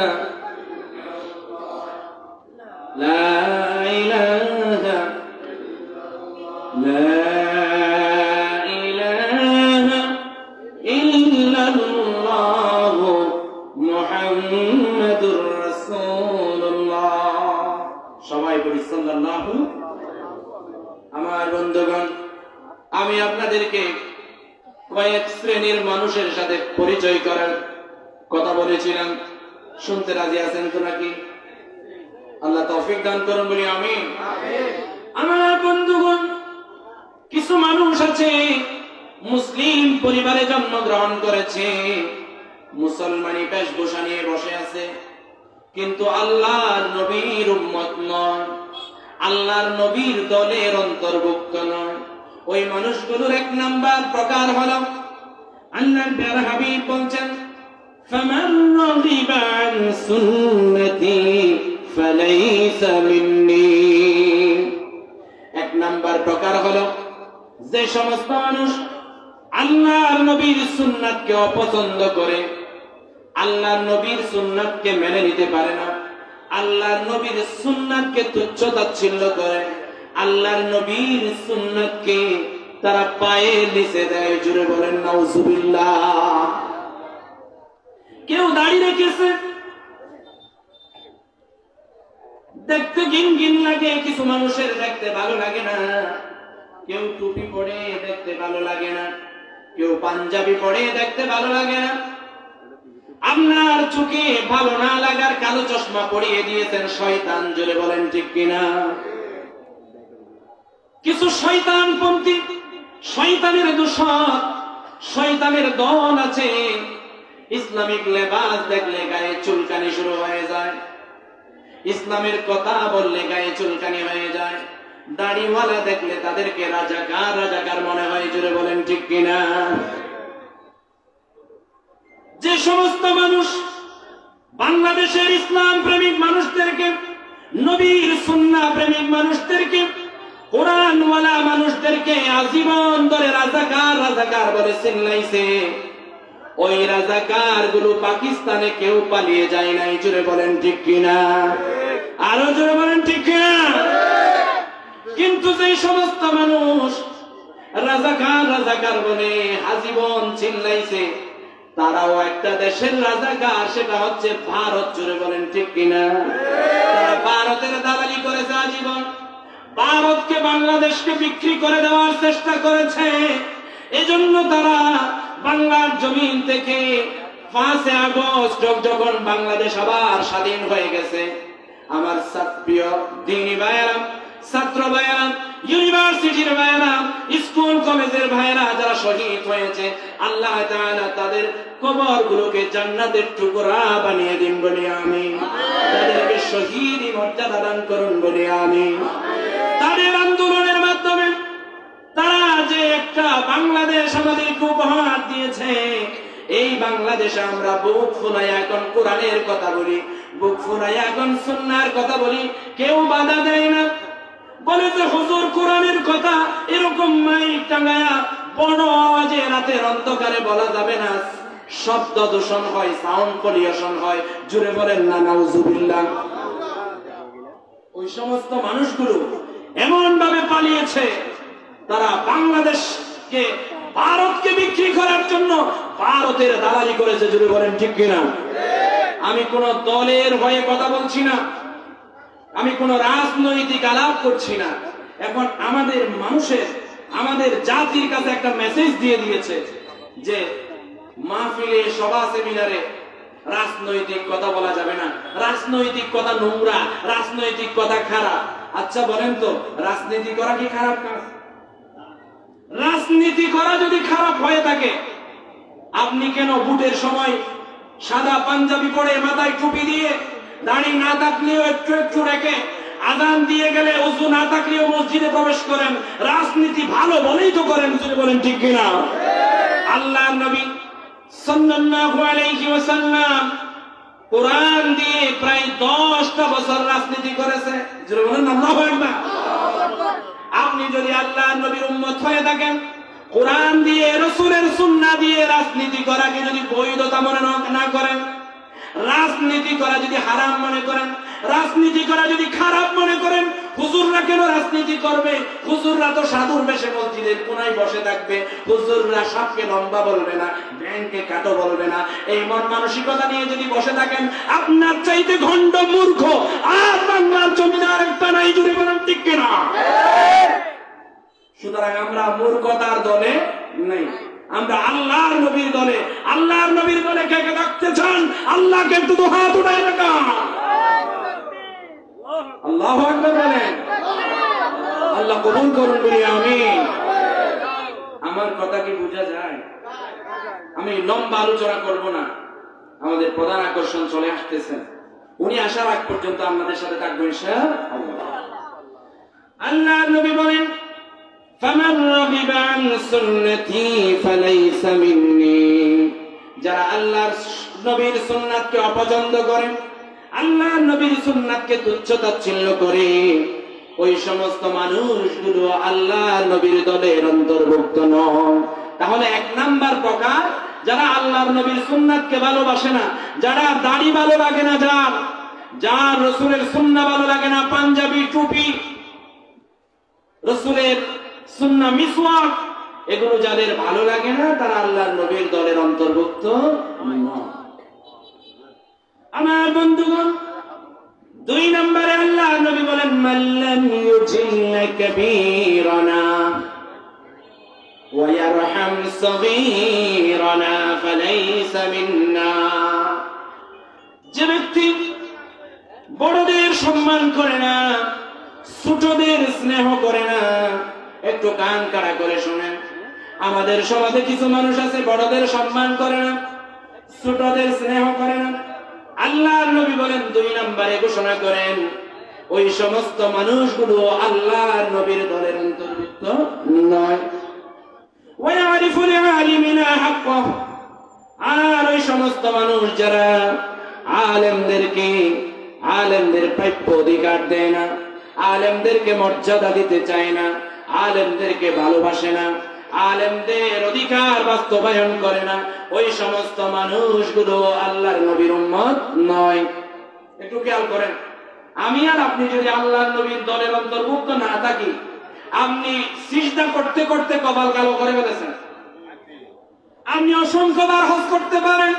কয়েক শ্রেণীর মানুষের সাথে পরিচয় করার কথা বলেছিলাম। শুনতে রাজি আছেন তো নাকি? আল্লাহ তৌফিক দান করুন বলি আমিন। আমার বন্ধুগণ, কিছু মানুষ আছে মুসলিম পরিবারে জন্মগ্রহণ করেছে, মুসলমানি বেশভূষা নিয়ে বসে আছে, কিন্তু আল্লাহর নবীর উম্মত নয়, আল্লাহর নবীর দলের অন্তর্ভুক্ত নয়। ওই মানুষগুলোর এক নাম্বার প্রকার হলো, আল্লাহর প্রিয় হাবিব বলছেন, ফামান রাগিবা আন সুন্নতি ফালাইসা মিন্নি। এক নাম্বার প্রকার হলো, যে সমস্ত মানুষ আল্লাহর নবীর সুন্নাতকে অপছন্দ করে, আল্লাহর নবীর সুন্নাতকে মেনে নিতে পারে না, আল্লাহর নবীর সুন্নাতকে তুচ্ছ তাচ্ছিল্য করে, আল্লাহর নবীর সুন্নাতকে তারা পায়ের নিচে দেয়। জুড়ে বলেন নাউজুবিল্লাহ। কেউ দাড়ি রেখেছে, দেখতে ঘিন লাগে, কিছু মানুষের দেখতে ভালো লাগে না। কেউ টুপি পরে দেখতে ভালো লাগে না, কেউ পাঞ্জাবি পরে দেখতে ভালো লাগে না। আপনার চোখে ভালো না লাগার কালো চশমা পরিয়ে দিয়েছেন শয়তান। জোরে বলেন ঠিক কিনা? কিছু শয়তানপন্থী, শয়তানের দূষণ, শয়তানের দল আছে, ইসলামিক লেবাস দেখলে গায়ে চুলকানি শুরু হয়ে যায়, ইসলামের কথা বললে গায়ে চুলকানি হয়ে যায়, দাড়িওয়ালা দেখলে তাদেরকে রাজাকার রাজাকার মনে হয়। জোরে বলেন ঠিক কিনা? যে সমস্ত মানুষ বাংলাদেশের ইসলাম প্রেমিক মানুষদেরকে, নবীর সুন্নাহ প্রেমিক মানুষদেরকে, কোরআনওয়ালা মানুষদেরকে আজীবন ধরে রাজাকার রাজাকার বলে চিল্লাইছে, ওই রাজাকার গুলো পাকিস্তানে কেউ পালিয়ে যায় নাই। জোরে বলেন ঠিক কিনা? আরো জোরে বলেন ঠিক কিনা? কিন্তু যে সমস্ত মানুষ রাজাকার রাজাকার বলে আজীবন চিল্লাইছে, তারাও একটা দেশের রাজাকার, সেটা হচ্ছে ভারত। জোরে বলেন ঠিক কিনা? তারা ভারতের দালালি করেছে আজীবন, ভারতকে বাংলাদেশকে বিক্রি করে দেওয়ার চেষ্টা করেছে। এজন্য তারা বাংলার জমিন থেকে 5 আগস্ট যখন বাংলাদেশ আবার স্বাধীন হয়ে গেছে, আমার প্রিয় দ্বীনি ভাইয়েরা, ছাত্র ভাইয়েরা, ইউনিভার্সিটির ভাইয়েরা, স্কুল কলেজের ভাইয়েরা যারা শহীদ হয়েছে, আল্লাহ তাআলা তাদের কবরগুলোকে জান্নাতের টুকরা বানিয়ে দিন বলি আমিন। তাদেরকে শহীদ মর্যাদা দান করুন বলি আমিন। তাদের আন্দোলনের মাধ্যমে তারা যে একটা বাংলাদেশ আমাদেরকে উপহার দিয়েছে, এই বাংলাদেশে আমরা বুক ফুলাইয়া এখন কোরআনের কথা বলি, বুক ফুলাইয়া এখন সুন্নাহর কথা বলি, কেউ বাধা দেয় না। বলে যে হুজুর কোরআনের কথা এরকম মাইক টাঙ্গায়া বড় আওয়াজে রাতের অন্ধকারে বলা যাবে না, শব্দ দূষণ হয়, সাউন্ড পলিউশন হয়। জুড়ে বলেন না নাউজুবিল্লাহ। ওই সমস্ত মানুষগুলো এমন ভাবে পালিয়েছে, তারা বাংলাদেশকে ভারতকে বিক্রি করার জন্য ভারতের দালালি করেছে। জুড়ে বলেন ঠিক কিনা? আমি কোন দলের হয়ে কথা বলছি না, আমি কোন রাজনৈতিক আলাপ করছি না। এখন আমাদের মানুষের, আমাদের জাতির কাছে একটা মেসেজ দিয়ে দিয়েছে যে মাহফিলে, সভা, সেমিনারে রাজনৈতিক কথা বলা যাবে না, রাজনৈতিক কথা নোংরা, রাজনৈতিক কথা খারাপ। আচ্ছা বলেন তো, রাজনীতি করা কি খারাপ কাজ? রাজনীতি করা যদি খারাপ হয়ে থাকে, আপনি কেন ভোটের সময় সাদা পাঞ্জাবি পরে, মাথায় টুপি দিয়ে, দাড়ি না থাকলেও একটু একটু রেখে, আযান দিয়ে গেলে ওযু না থাকলেও মসজিদে প্রবেশ করেন? রাজনীতি ভালো বলেই তো করেন। যদি বলেন ঠিক কিনা? আল্লাহর নবী সাল্লাল্লাহু আলাইহি ওয়াসাল্লাম কোরআন দিয়ে প্রায় 10টা বছর রাজনীতি করেছে। যদি বলেন আল্লাহু আকবার। আপনি যদি আল্লাহর নবীর উম্মত হয়ে থাকেন, কোরআন দিয়ে, রাসূলের সুন্নাহ দিয়ে রাজনীতি করাকে যদি বৈধতা মনে না করেন, রাজনীতি করা যদি হারাম মনে করেন, রাজনীতি করা যদি খারাপ মনে করেন, হুজুররা কেন রাজনীতি করবে? হুজুররা তো সাধুর বেশে মসজিদের কোনায় বসে থাকবে, হুজুররা সাপকে লম্বা বলবে না, ব্যাংকে কাটো বলবে না। এই মন মানসিকতা নিয়ে যদি বসে থাকেন, আপনার চাইতে ঘণ্ড মূর্খ আর বাংলার জমিনে আরেকটা নাই। জুড়ে বলেন ঠিক কিনা? সুতরাং আমরা মূর্খতার দলে নেই, আমরা আল্লাহর নবীর দলে। আল্লাহর নবীর দলে কে কে থাকতে চান? আল্লাহকে একটু তো হাত উঠাই রাখা। আল্লাহু আকবার বলেন। আল্লাহ কবুল করুন বলি আমিন। আমার কথা কি বোঝা যায়? আমি লম্বা আলোচনা করব না, আমাদের প্রধান আকর্ষণ চলে আসতেছেন। উনি আসার আগ পর্যন্ত আমাদের সাথে থাকবেন ইনশাআল্লাহ। আল্লাহর নবী বলেন, ফামান রাগিবা আন সুন্নতি ফালাইসা মিন্নি। যারা আল্লাহর নবীর সুন্নাতকে অপছন্দ করে, আল্লাহর নবীর সুন্নাতকে তুচ্ছ তাচ্ছিল্য করে, ওই সমস্ত মানুষগুলো আল্লাহর নবীর দলের অন্তর্ভুক্ত নয়। তাহলে এক নাম্বার প্রকার, যারা আল্লাহর নবীর সুন্নাতকে ভালোবাসে না, যারা দাড়ি ভালো লাগে না, যার রাসূলের সুন্নাহ ভালো লাগে না, পাঞ্জাবি টুপি, রাসূলের সুন্নাহ মিসওয়াক, এগুলো যাদের ভালো লাগে না, তারা আল্লাহর নবীর দলের অন্তর্ভুক্ত নয়। আমার বন্ধুগণ, 2 নম্বরে আল্লাহর নবী বলেন, মাল্লাম ইউজিল্লা কাবীরানা ওয়া ইয়ারহাম সাগীরানা ফালাইসা মিন্না। যে ব্যক্তি বড়দের সম্মান করে না, ছোটদের স্নেহ করে না, একটু কান কাড়া করে শুনেন। আমাদের সমাজে কিছু মানুষ আছে বড়দের সম্মান করে না, ছোটদের স্নেহ করে না। আল্লাহর নবী বলেন 2 নম্বরে ঘোষণা করেন, ওই সমস্ত মানুষগুলো আল্লাহর নবীর দলের অন্তর্ভুক্ত নয়। ওয়ায়ারিফু লিআলিমিনা হাক্কাহ। আর ওই সমস্ত মানুষ যারা আলেমদের প্রাপ্য অধিকার দেয় না, আলেমদেরকে মর্যাদা দিতে চায় না, আলেমদেরকে ভালোবাসে না, আলেমদের অধিকার বাস্তবায়ন করে না, ওই সমস্ত মানুষগুলো আল্লাহর নবীর উম্মত নয়। একটু খেয়াল করেন, আমি আর আপনি যদি আল্লাহর নবীর দলের অন্তর্ভুক্ত না থাকি, আপনি সিজদা করতে করতে কপাল কালো করে ফেলেছেন। আপনি অসংখ্যবার হজ করতে পারেন,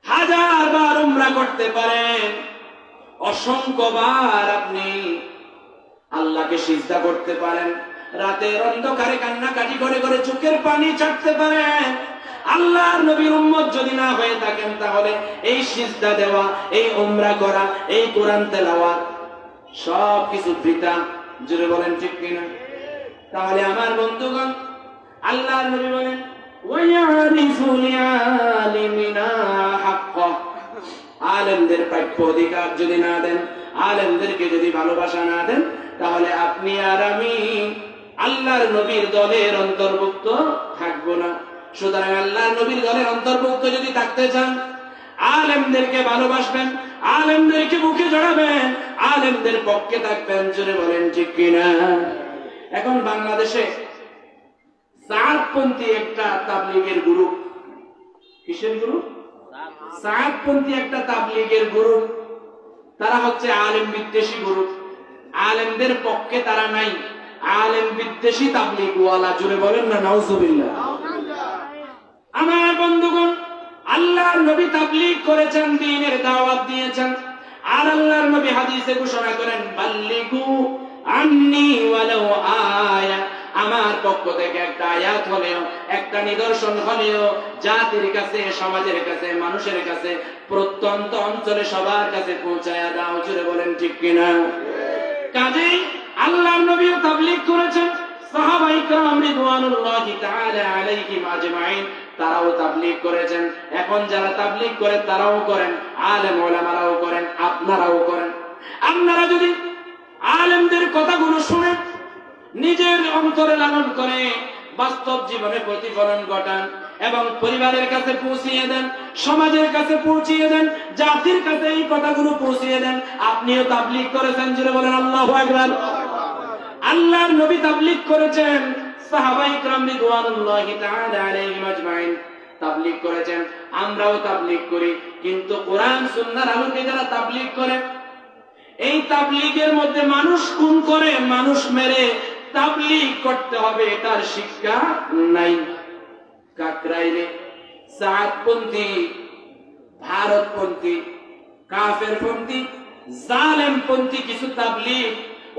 1000 বার উমরা করতে পারেন, অসংখ্যবার আপনি আল্লাহকে সিজদা করতে পারেন, রাতের অন্ধকারে কান্নাকাটি করে করে চোখের পানি ছাড়তে পারেন। আল্লাহর নবীর উম্মত যদি না হয়ে থাকেন, তাহলে এই সিজদা দেওয়া, এই উমরা করা, এই কোরআন তেলাওয়াত সব কিছু বৃথা। জোরে বলেন ঠিক কিনা? তাহলে আমার বন্ধুগণ, আল্লাহর নবী বলেন, ওয়ায়ারিফু লিআলিমিনা হাক্কাহ। আলেমদের প্রাপ্য অধিকার যদি না দেন, আলেমদেরকে যদি ভালোবাসা না দেন, তাহলে আপনি আর আমি আল্লাহর নবীর দলের অন্তর্ভুক্ত থাকবো না। সুতরাং আল্লাহর নবীর দলের অন্তর্ভুক্ত যদি থাকতে চান, আলেমদেরকে ভালোবাসবেন, আলেমদেরকে বুকে জড়াবেন, আলেমদের পক্ষে থাকবেন। জোরে বলেন ঠিক কিনা? এখন বাংলাদেশে সাআদপন্থী একটা তাবলীগের গ্রুপ। কিসের গ্রুপ? সাআদপন্থী একটা তাবলীগের গ্রুপ। তারা হচ্ছে আলেম বিদ্বেষী গ্রুপ। আলেমদের পক্ষে তারা নাই, আলেম বিদ্বেষী তাবলীগ ওয়ালা। জোরে বলেন না নাউজুবিল্লাহ। আমার বন্ধুগণ, আল্লাহর নবী তাবলীগ করেছেন, দ্বীনের দাওয়াত দিয়েছেন, আর আল্লাহর নবী হাদিসে ঘোষণা করেন, বাল্লিগু আন্নী ওয়ালাউ আয়া। আমার পক্ষ থেকে একটা আয়াত হলেও, একটা নিদর্শন হলেও জাতির কাছে, সমাজের কাছে, মানুষের কাছে, প্রত্যন্ত অঞ্চলে সবার কাছে পৌঁছায়া দাও। জোরে বলেন ঠিক কিনা? কাজেই আল্লাহর নবীও তাবলীগ করেছেন, সাহাবায়ে কেরাম রিদওয়ানুল্লাহি তাআলা আলাইহিম আজমাইন তারাও তাবলীগ করেছেন। এখন যারা তাবলীগ করে তারাও করেন, আলেম ওলামারাও করেন, আপনারাও করেন। আপনারা যদি আলেমদের কথাগুলো শুনেন, নিজের অন্তরে লালন করে বাস্তব জীবনে প্রতিফলন ঘটান এবং পরিবারের কাছে পৌঁছিয়ে দেন, সমাজের কাছে পৌঁছিয়ে দেন, জাতির কাছে এই কথাগুলো পৌঁছিয়ে দেন, আপনিও তাবলীগ করেছেন। জোরে বলেন আল্লাহু আকবার। আল্লাহর নবী তাবলীগ করেছেন, সাহাবায়ে কেরাম রিদওয়ানুল্লাহি তাআলা আলাইহিম আজমাইন তাবলীগ করেছেন, আমরাও তাবলীগ করি। কিন্তু কোরআন সুন্নাহর আলোকে যারা তাবলীগ করে, এই তাবলীগের মধ্যে মানুষ খুন করে, মানুষ মেরে তাবলীগ করতে হবে, তার শিক্ষা নাই। কাকরাইলে সাআদপন্থী, ভারতপন্থী, কাফেরপন্থী, জালেমপন্থী কিছু তাবলীগ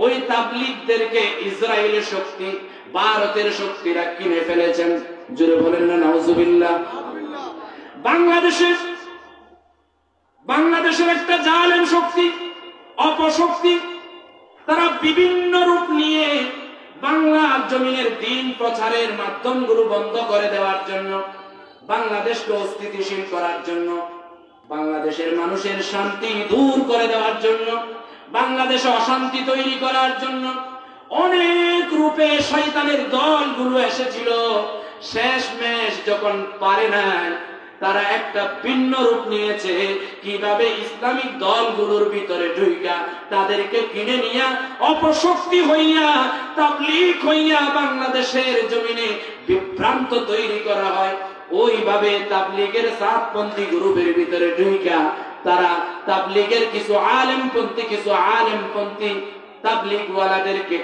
ওই তাবলীগদেরকে ইসরায়েলের শক্তি, ভারতের শক্তিরা কিনে ফেলেছেন। জোরে বলেন না নাউজুবিল্লাহ। বাংলাদেশের একটা জালেম শক্তি, অপশক্তি, তারা বিভিন্ন রূপ নিয়ে বাংলার জমিনের দ্বীন প্রচারের মাধ্যমগুলো বন্ধ করে দেওয়ার জন্য, বাংলাদেশকে অস্থিতিশীল করার জন্য, বাংলাদেশের মানুষের শান্তি দূর করে দেওয়ার জন্য, বাংলাদেশে অশান্তি তৈরি করার জন্য অনেক রূপে শয়তানের দলগুলো এসেছিল। শেষমেশ যখন পারে নাই, তারা একটা ভিন্ন রূপ নিয়েছে, কিভাবে ইসলামিক দলগুলোর ভিতরে ঢুইকা তাদেরকে কিনে নিয়া অপশক্তি হইয়া, তাবলীগ হইয়া বাংলাদেশের জমিনে বিভ্রান্ত তৈরি করা হয়। ওইভাবে তাবলীগের সাতপন্থী গ্রুপের ভিতরে ঢুইকা তারা তাবলীগের কিছু আলেমপন্থী তাবলীগওয়ালাদেরকে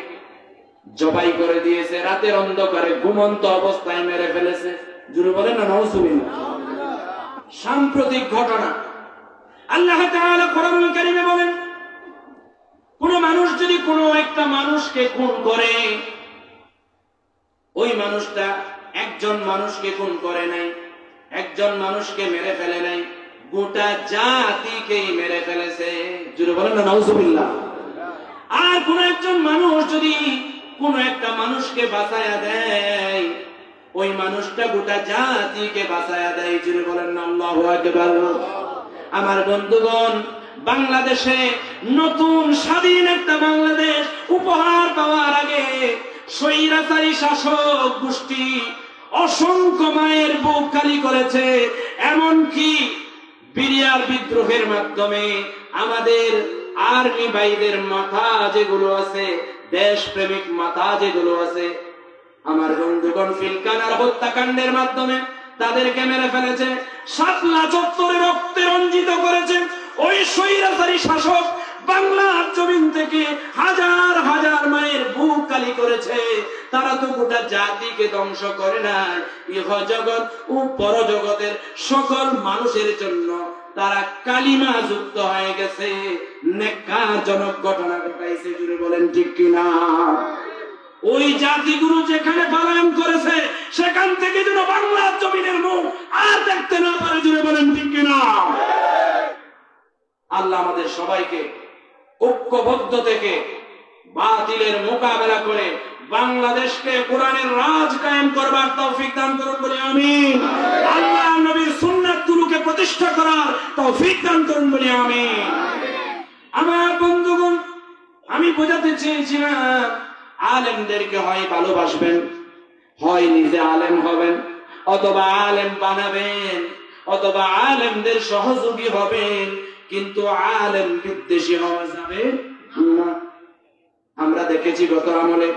জবাই করে দিয়েছে, রাতের অন্ধকারে ঘুমন্ত অবস্থায় মেরে ফেলেছে। জুড়ে বলেন না নাউজুবিল্লাহ। সাম্প্রতিক ঘটনা, আল্লাহ তাআলা কোরআনুল কারীমে বলেন, কোন মানুষ যদি কোন একটা মানুষকে খুন করে, ওই মানুষটা একজন মানুষকে খুন করে নাই, একজন মানুষকে মেরে ফেলে নাই, গোটা জাতিকেই মেরে ফেলেছে। জুড়ে বলেন না নাউজুবিল্লাহ। আর কোন একজন মানুষ যদি কোন একটা মানুষকে বাঁচায়া দেয়, ওই মানুষটা গোটা জাতিকে বাঁচায়া দেয়। জুড়ে বলেন না আল্লাহু আকবার। আমার বন্ধুগণ, বাংলাদেশে নতুন স্বাধীন একটা বাংলাদেশ উপহার পাওয়ার আগে স্বৈরাচারী শাসক গোষ্ঠী অসংখ্য মায়ের বুক খালি করেছে। এমনকি বিরিয়ার বিদ্রোহের মাধ্যমে আমাদের আর্মি ভাইদের মাথা যেগুলো আছে, দেশপ্রেমিক মাথা যেগুলো আছে, আমার বন্ধুগণ পিলখানার হত্যাকাণ্ডের মাধ্যমে তাদেরকে মেরে ফেলেছে। শাপলা চত্বরে রক্তে রঞ্জিত করেছে। ওই স্বৈরাচারী শাসক বাংলার জমিন থেকে হাজার হাজার মায়ের বুক খালি করেছে। তারা তো গোটা জাতিকে ধ্বংস করে নাই, ইহ জগৎ ও পরজগতের সকল মানুষের জন্য তারা কালিমা যুক্ত হয়ে গেছে, নেককারজনক ঘটনা ঘটাইছে। জুড়ে বলেন ঠিক কিনা? ওই জাতিগুলো যেখানে পালায়ন করেছে, সেখান থেকে যেন বাংলার জমিনের মুখ আর দেখতে না পারে। জুড়ে বলেন ঠিক কিনা? আল্লাহ আমাদের সবাইকে ঐক্যবদ্ধ থেকে বাতিলের মোকাবেলা করে বাংলাদেশকে কোরআনের রাজ কায়েম করবার তৌফিক দান করুন বলি আমিন। আল্লাহ নবীর সুন্নাতগুলোকে প্রতিষ্ঠা করার তৌফিক দান করুন বলি আমিন। আমার বন্ধুগণ, আমি বোঝাতে চেয়েছিলাম, আলেমদেরকে হয় ভালোবাসবেন, হয় নিজে আলেম হবেন, অথবা আলেম বানাবেন, অথবা আলেমদের সহযোগী হবেন, কিন্তু আলেম বিদ্বেষী হওয়া যাবে না। আমরা দেখেছি গত আমলে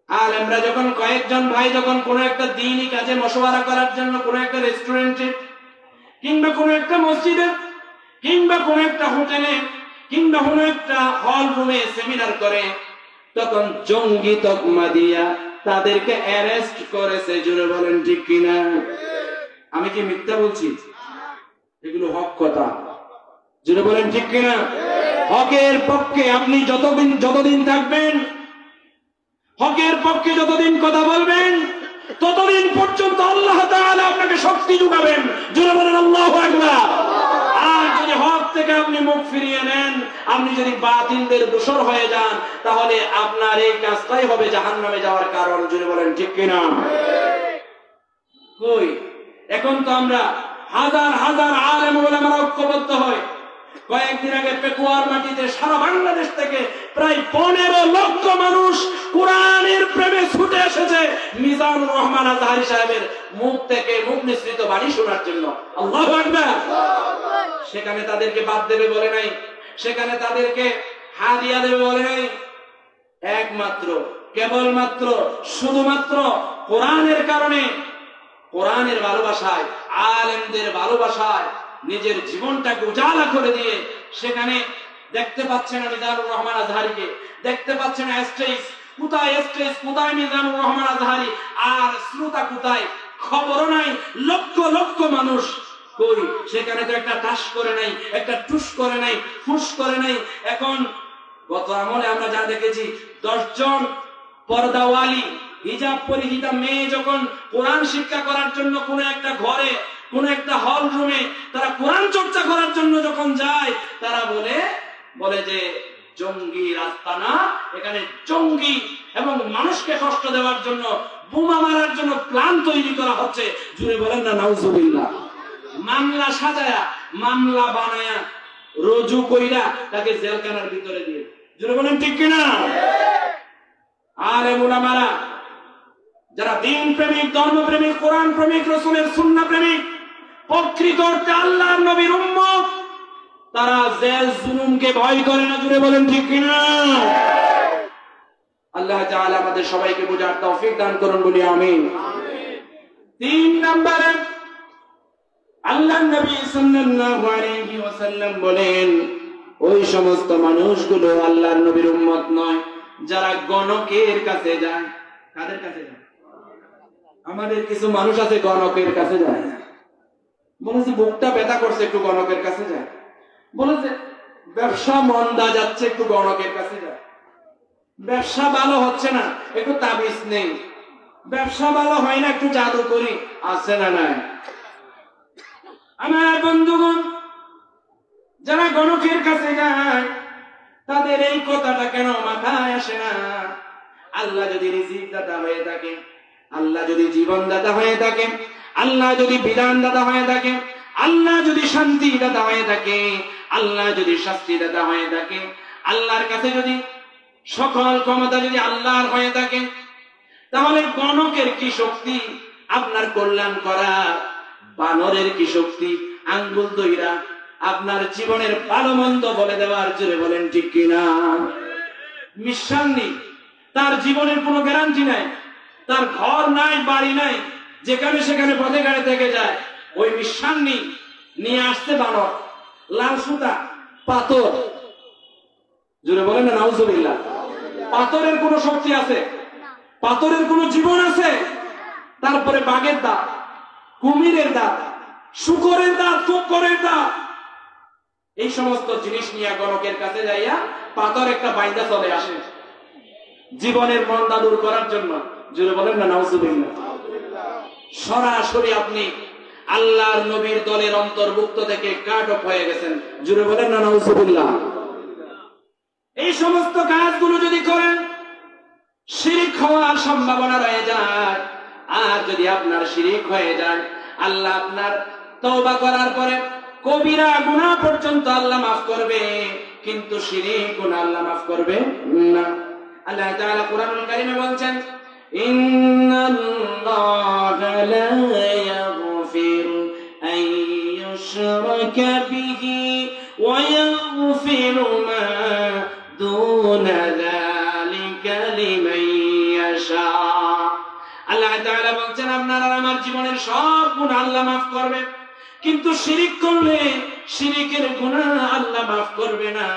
আলেমরা যখন কয়েকজন ভাই যখন কোন একটা দ্বীনি কাজে মশওয়ারা করার জন্য কোন একটা রেস্টুরেন্টে কিংবা কোন একটা মসজিদে কিংবা কোন একটা হোটেলে কিংবা কোন একটা হল রুমে সেমিনার করে, তখন জঙ্গি তকমা দিয়া তাদেরকে অ্যারেস্ট করেছে। জুড়ে বলেন ঠিক কিনা? আমি কি মিথ্যা বলছি? এগুলো হক কথা। জুড়ে বলেন ঠিক কিনা? হকের পক্ষে আপনি যতদিন থাকবেন, হকের পক্ষে যতদিন কথা বলবেন, ততদিন পর্যন্ত আল্লাহ তাআলা আপনাকে শক্তি যোগাবেন। জুড়ে বলেন আল্লাহু আকবার। আর যদি হক থেকে আপনি মুখ ফিরিয়ে নেন, আপনি যদি বাতিলদের দোসর হয়ে যান, তাহলে আপনার এই কাজটাই হবে জাহান্নামে যাওয়ার কারণ। জুড়ে বলেন ঠিক কিনা? কই এখন তো আমরা হাজার হাজার আলেম ওলামারা ঐক্যবদ্ধ হয়। কয়েকদিন আগে পেকুয়ার মাটিতে সারা বাংলাদেশ থেকে প্রায় 15 লক্ষ মানুষ কোরআনের প্রেমে ছুটে এসেছে মিজানুর রহমান আজহারী সাহেবের মুখ থেকে মুখ নিঃসৃত বাণী শোনার জন্য। আল্লাহু আকবার। সেখানে তাদেরকে বাদ দেবে বলে নাই, সেখানে তাদেরকে হাদিয়া দেবে বলে নাই। একমাত্র কেবলমাত্র শুধুমাত্র কোরআনের কারণে, কোরআনের ভালোবাসায়, আলেমদের ভালোবাসায় নিজের জীবনটাকে উজালা করে দিয়ে সেখানে দেখতে পাচ্ছে না মিজানুর রহমান আজহারীকে, দেখতে পাচ্ছে না স্টেজ কোথায় মিজানুর রহমান আজহারী, আর শ্রোতা কোথায় খবরও নাই। লক্ষ লক্ষ মানুষ কই সেখানে তো একটা টাস করে নাই, একটা টুস করে নাই, ফুস করে নাই। এখন গত আমলে আমরা যা দেখেছি 10 জন পর্দাওয়ালি হিজাব পরিহিতা মেয়ে যখন কোরআন শিক্ষা করার জন্য কোন একটা ঘরে কোন একটা হল রুমে তারা কোরআন চর্চা করার জন্য যখন যায়, তারা বলে যে জঙ্গি রাস্তা না, এখানে জঙ্গি এবং মানুষকে কষ্ট দেওয়ার জন্য বোমা মারার জন্য প্ল্যান তৈরি করা হচ্ছে। জুড়ে বলেন না নাউজুবিল্লাহ। মামলা সাজায়া মামলা বানায়া রজু কইরা তাকে জেলখানার ভিতরে দিয়ে, জুড়ে বলেন ঠিক কিনা? আরে উলামারা যারা দ্বীন প্রেমিক, ধর্ম প্রেমিক, কোরআন প্রেমিক, রাসূলের সুন্নাহ প্রেমিক, প্রকৃত অর্থে আল্লাহর নবীর উম্মত, তারা জেল জুলুমকে ভয় করে না। জুড়ে বলেন ঠিক কিনা? আল্লাহ তাআলা আমাদের সবাইকে বোঝার তৌফিক দান করুন বলি আমিন। 3 নম্বরে আল্লাহর নবী সাল্লাল্লাহু আলাইহি ওয়াসাল্লাম বলেন, ওই সমস্ত মানুষগুলো আল্লাহর নবীর উম্মত নয় যারা গণকের কাছে যায়। কাদের কাছে যায়? আমাদের কিছু মানুষ আছে গণকের কাছে যায়। বলেছে বুকটা ব্যথা করছে, একটু গণকের কাছে যায়। বলেছে ব্যবসা মন্দা যাচ্ছে, একটু গণকের কাছে যায়। ব্যবসা ভালো হচ্ছে না, একটু তাবিজ নেই। ব্যবসা ভালো হয় না, একটু জাদু করি। আছে না নাই? আমার বন্ধুগণ, যারা গণকের কাছে যায় তাদের এই কথাটা কেন মাথায় আসে না? আল্লাহ যদি রিজিক দাতা হয়ে থাকে, আল্লাহ যদি জীবন দাতা হয়ে থাকে, আল্লাহ যদি বিধান দাতা হয়ে থাকে, আল্লাহ যদি শান্তি দাতা হয়ে থাকে, আল্লাহ যদি শাস্তি দাতা হয়ে থাকে, আল্লাহর কাছে যদি সকল ক্ষমতা যদি আল্লাহর হয়ে থাকে, তাহলে গণকের কি শক্তি আপনার কল্যাণ করা? বানরের কি শক্তি আঙ্গুল দইরা আপনার জীবনের ভালো মন্দ বলে দেওয়ার? জোরে বলেন ঠিক কিনা? মিশান্নি, তার জীবনের কোনো গ্যারান্টি নাই, তার ঘর নাই, বাড়ি নাই, যেখানে সেখানে পথে গাড়ি থেকে যায়। ওই মিশান্নি নিয়ে আসতে বানর, লাল সুতা, পাথর। জোরে বলেন না নাউজুবিল্লাহ। পাথরের কোনো শক্তি আছে? পাথরের কোনো জীবন আছে? তারপরে বাঘের দাঁত, কুমিরের দাঁত, শুকরের দাঁত, কুকুরের দাঁত, এই সমস্ত জিনিস নিয়ে গণকের কাছে যাইয়া পাথর একটা বাইন্দা চলে আসে জীবনের মন্দা দূর করার জন্য। জোরে বলেন না নাউজুবিল্লাহ। সরাসরি আপনি আল্লাহর নবীর দলের অন্তর্ভুক্ত থেকে কাট অফ হয়ে গেছেন। জোরে বলেন না নাউজুবিল্লাহ। এই সমস্ত কাজগুলো যদি করেন শিরক হওয়ার সম্ভাবনা রয়ে যায়। আর যদি আপনার শিরক হয়ে যায়, আল্লাহ আপনার তওবা করার পরে কবিরা গুনাহ পর্যন্ত আল্লাহ মাফ করবে, কিন্তু শিরক গুনাহ আল্লাহ মাফ করবে না। আল্লাহ তাআলা কুরআনুল কারীমে বলছেন, ইন্নাল্লাহা লা ইয়াগফিরু আন ইউশরাকা বিহি ওয়া ইয়াগফিরু মা দুনা যালিকা লিমান ইয়াশা। আল্লাহ তাআলা বলছেন, আপনার আর আমার জীবনের সব গুনাহ আল্লাহ মাফ করবে, কিন্তু শিরক করলে শিরকের গুনাহ আল্লাহ মাফ করবে না।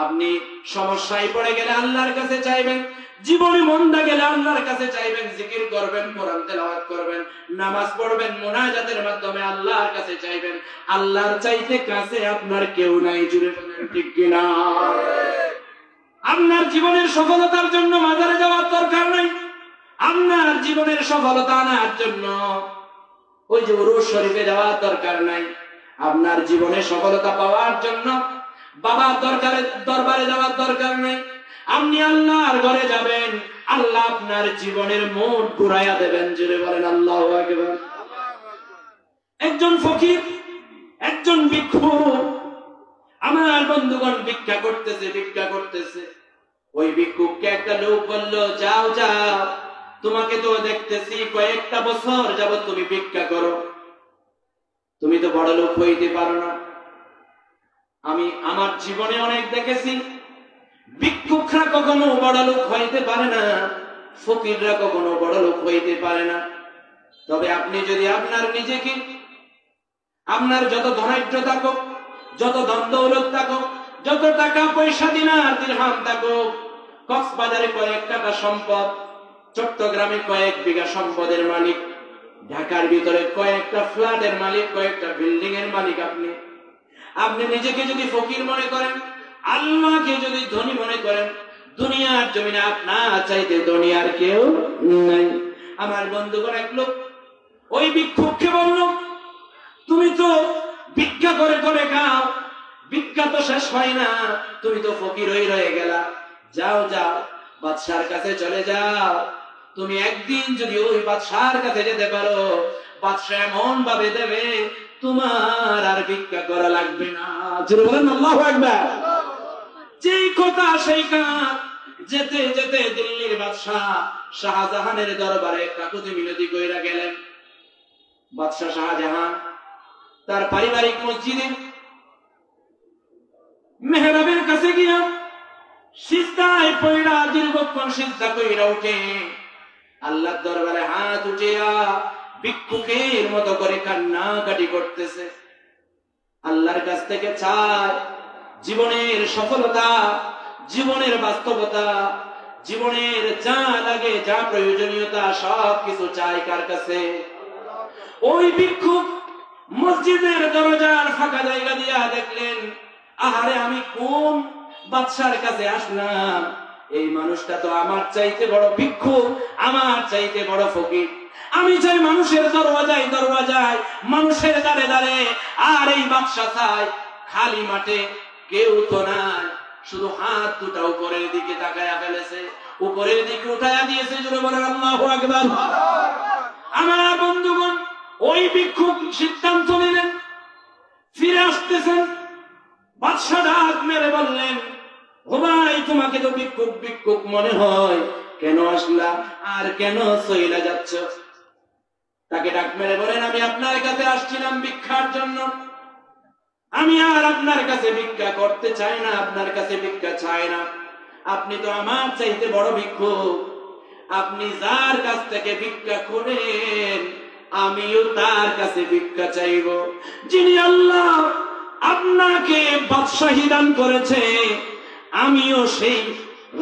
আপনি সমস্যায় পড়ে গেলে আল্লাহর কাছে চাইবেন, জীবনে মন্দা গেলে আল্লাহর কাছে চাইবেন, জিকির করবেন, কোরআন তেলাওয়াত করবেন, নামাজ পড়বেন, মুনাজাতের মাধ্যমে আল্লাহর কাছে চাইবেন। আল্লাহর চাইতে কাছে আপনার কেউ নাই। জুড়ে বলেন ঠিক কিনা? আপনার জীবনের সফলতার জন্য মাজারে যাওয়ার দরকার নাই। আপনার জীবনের সফলতা আনার জন্য ওই যে উরুস শরীফে যাওয়ার দরকার নাই। আপনার জীবনে সফলতা পাওয়ার জন্য বাবার দরবারে যাওয়ার দরকার নাই। আপনি আল্লাহর ঘরে যাবেন, আল্লাহ আপনার জীবনের মুড ঘুরাইয়া দেবেন। জোরে বলেন আল্লাহু আকবার। একজন ফকির, একজন ভিক্ষুক, আমার বন্ধুগণ ভিক্ষা করতেছে। ওই ভিক্ষুককে একটা লোক বলল, যাও যাও, তোমাকে তো দেখতেছি কয়েকটা বছর যাবত তুমি ভিক্ষা করো, তুমি তো বড় লোক হইতে পারো না। আমি আমার জীবনে অনেক দেখেছি ভিক্ষুকরা কখনো বড় লোক হইতে পারে না, ফকিররা কখনো বড় লোক হইতে পারে না। তবে আপনি যদি আপনার নিজেকে, আপনার যত ধনাঢ্য থাকুক, যত ধন দৌলত থাকুক, যত টাকা পয়সা দিনার দিরহাম থাকুক, কক্সবাজারে কয়েক টাকা সম্পদ, চট্টগ্রামে কয়েক বিঘা সম্পদের মালিক, ঢাকার ভিতরে কয়েকটা ফ্ল্যাটের মালিক, কয়েকটা বিল্ডিং এর মালিক, আপনি নিজেকে যদি ফকির মনে করেন, আল্লাহকে যদি ধনী মনে করেন, দুনিয়ার জমিনে আপনার চাইতে ধনী আর কেউ নাই। আমার বন্ধুগণ, এক লোক ওই ভিক্ষুককে বলল, তুমি তো ভিক্ষা করে করে খাও, ভিক্ষা তো শেষ হয় না, তুমি তো ফকির হয়ে রয়ে গেলা, যাও যাও বাদশার কাছে চলে যাও। তুমি একদিন যদি ওই বাদশার কাছে যেতে পারো, বাদশা এমন ভাবে দেবে তোমার আর ভিক্ষা করা লাগবে না। জোরে বলেন আল্লাহু আকবার। যেই কথা সেই কাজ। যেতে যেতে দিল্লির বাদশাহ শাহজাহানের দরবারে কাকুতি মিনতি কইরা গেলেন। বাদশাহ শাহজাহান তার পারিবারিক মসজিদে মেহরাবের কাছে গিয়া সিজদায় পড়া দীর্ঘক্ষণ সিজদা কইরা উঠে আল্লাহর দরবারে হাত উঠিয়া ভিক্ষুকের মতো করে কান্নাকাটি করতেছে। আল্লাহর কাছ থেকে চায় জীবনের সফলতা, জীবনের বাস্তবতা, জীবনের যা লাগে, যা প্রয়োজনীয়তা সব কিছু চায় কার কাছে? ওই ভিক্ষুক মসজিদের দরজার ফাঁকা জায়গা দিয়া দেখলেন, আহারে আমি কোন বাদশার কাছে আসলাম, এই মানুষটা তো আমার চাইতে বড় ভিক্ষুক, আমার চাইতে বড় ফকির। আমি চাই মানুষের দরওয়াজায় দরওয়াজায়, মানুষের দ্বারে দ্বারে, আর এই বাদশা চাই খালি মাঠে, কেউ তো নাই, শুধু হাত দুটা উপরের দিকে তাকায়া ফেলেছে, উপরের দিকে উঠায়া দিয়েছে। জোরে বলেন আল্লাহু আকবার। আমার বন্ধুগণ, ওই ভিক্ষুক সিদ্ধান্ত নিলেন ফিরে আসতেছেন। বাদশা ডাক মেরে বললেন, ও ভাই, তোমাকে তো ভিক্ষুক ভিক্ষুক মনে হয়, কেন আসলা আর কেন চইলা যাচ্ছ? তাকে ডাক মেরে বলেন, আমি আপনার কাছে আসছিলাম ভিক্ষার জন্য, আমি আর আপনার কাছে ভিক্ষা করতে চাই না, আপনার কাছে ভিক্ষা চাই না। আপনি তো আমার চাইতে বড় ভিক্ষুক, আপনি যার কাছ থেকে ভিক্ষা করেন আমিও তার কাছে ভিক্ষা চাইব। যিনি আল্লাহ আপনাকে বাদশাহী দান করেছে, আমিও সেই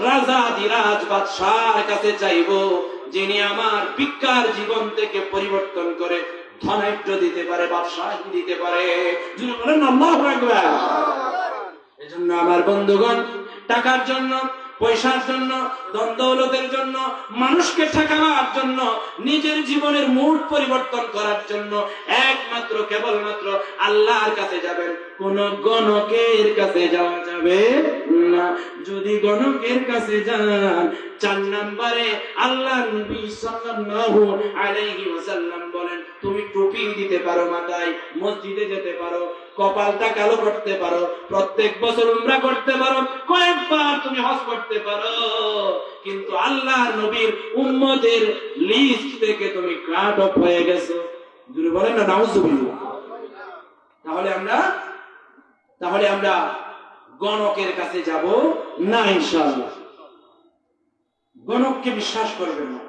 রাজাধিরাজ বাদশার কাছে চাইব, যিনি আমার ভিক্ষার জীবন থেকে পরিবর্তন করে ধনাঢ্য দিতে পারে, বাদশাহী দিতে পারে। যিনি বলেন আল্লাহু আকবার। এজন্য আমার বন্ধুগণ, টাকার জন্য, পয়সার জন্য, দৌলতের জন্য, মানুষকে ঠকানোর জন্য, নিজের জীবনের মুড পরিবর্তন করার জন্য একমাত্র কেবলমাত্র আল্লাহর কাছে যাবেন, কোন গণকের কাছে যাওয়া যাবে না। যদি গণকের কাছে যান, 4 নম্বরে আল্লাহ নবী সাল্লাল্লাহু আলাইহি ওয়াসাল্লাম বলেন, তুমি টুপি দিতে পারো মাথায়, মসজিদে যেতে পারো, কপালটা কালো করতে পারো, প্রত্যেক বছর উমরা করতে পারো, কয়েকবার তুমি হজ করতে পারো, কিন্তু আল্লাহর নবীর উম্মতের লিস্ট থেকে তুমি কাট অফ হয়ে গেছো। যদি বলেন না নাউজুবিল্লাহ। তাহলে আমরা গণকের কাছে যাব না ইনশাআল্লাহ। গণককে বিশ্বাস করবেন না।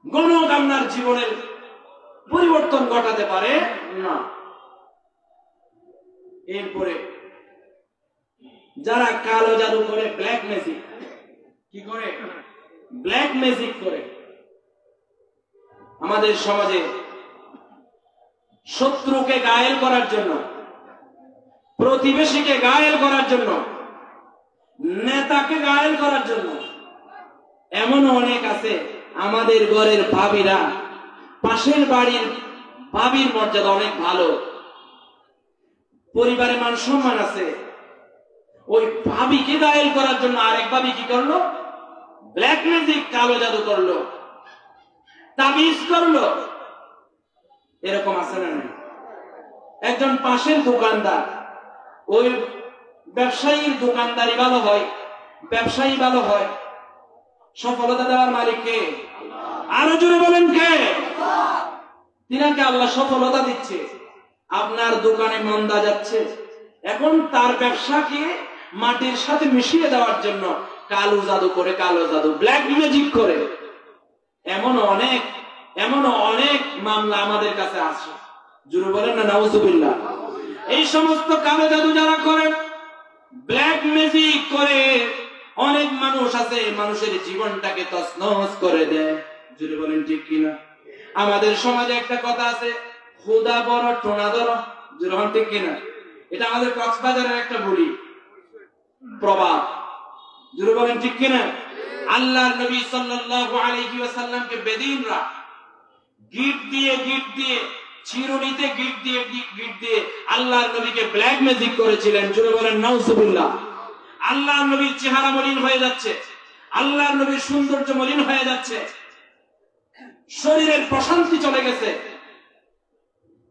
গণক আপনার জীবনের পরিবর্তন ঘটাতে পারে না। এরপরে যারা কালো জাদু করে, ব্ল্যাক ম্যাজিক, কি করে? ব্ল্যাক ম্যাজিক করে। আমাদের সমাজে শত্রুকে ঘায়েল করার জন্য, প্রতিবেশীকে ঘায়েল করার জন্য, নেতাকে ঘায়েল করার জন্য এমন অনেক আছে। আমাদের ঘরের ভাবিরা, পাশের বাড়ির ভাবির মর্যাদা অনেক ভালো, পরিবারে মান সম্মান আছে, ওই ভাবিকে ঘায়েল করার জন্য আরেক ভাবি কি করলো? ব্ল্যাক ম্যাজিক, কালো জাদু করলো, তাবিজ করলো। এরকম আছে না? একজন পাশের দোকানদার, ওই ব্যবসায়ীর দোকানদারি ভালো হয়, ব্যবসায়ী ভালো হয়, সফলতা দেওয়ার মালিক কে? আরো জোরে বলেন কে? তিনাকে আল্লাহ সফলতা দিচ্ছে। আপনার দোকানে মন্দা যাচ্ছে, এখন তার ব্যবসাকে মাটির সাথে মিশিয়ে দেওয়ার জন্য কালো জাদু করে, কালো জাদু, ব্ল্যাক ম্যাজিক করে। এমন অনেক মামলা আমাদের কাছে আসে। জোরে বলেন না নাউজুবিল্লাহ। এই সমস্ত কালো জাদু যারা করে, ব্ল্যাক ম্যাজিক করে, অনেক মানুষ আছে মানুষের জীবনটাকে তছনছ করে দেয়। জোরে বলেন ঠিক কিনা? আমাদের সমাজে একটা কথা আছে, খোদা বড় টোনা ধরো। জোরে বলেন ঠিক কিনা? এটা আমাদের কক্সবাজারের একটা বলি। প্রবাদ। জোরে বলেন ঠিক কিনা? আল্লাহর নবী সাল্লাল্লাহু আলাইহি ওয়াসাল্লামকে বেদিনরা গিফট দিয়ে চিরুনিতে গিফট দিয়ে আল্লাহর নবীকে ব্ল্যাক ম্যাজিক করেছিলেন। জোরে বলেন নাউজুবিল্লাহ। আল্লাহর নবীর চেহারা মলিন হয়ে যাচ্ছে, আল্লাহর নবীর সৌন্দর্য মলিন হয়ে যাচ্ছে, শরীরের প্রশান্তি চলে গেছে।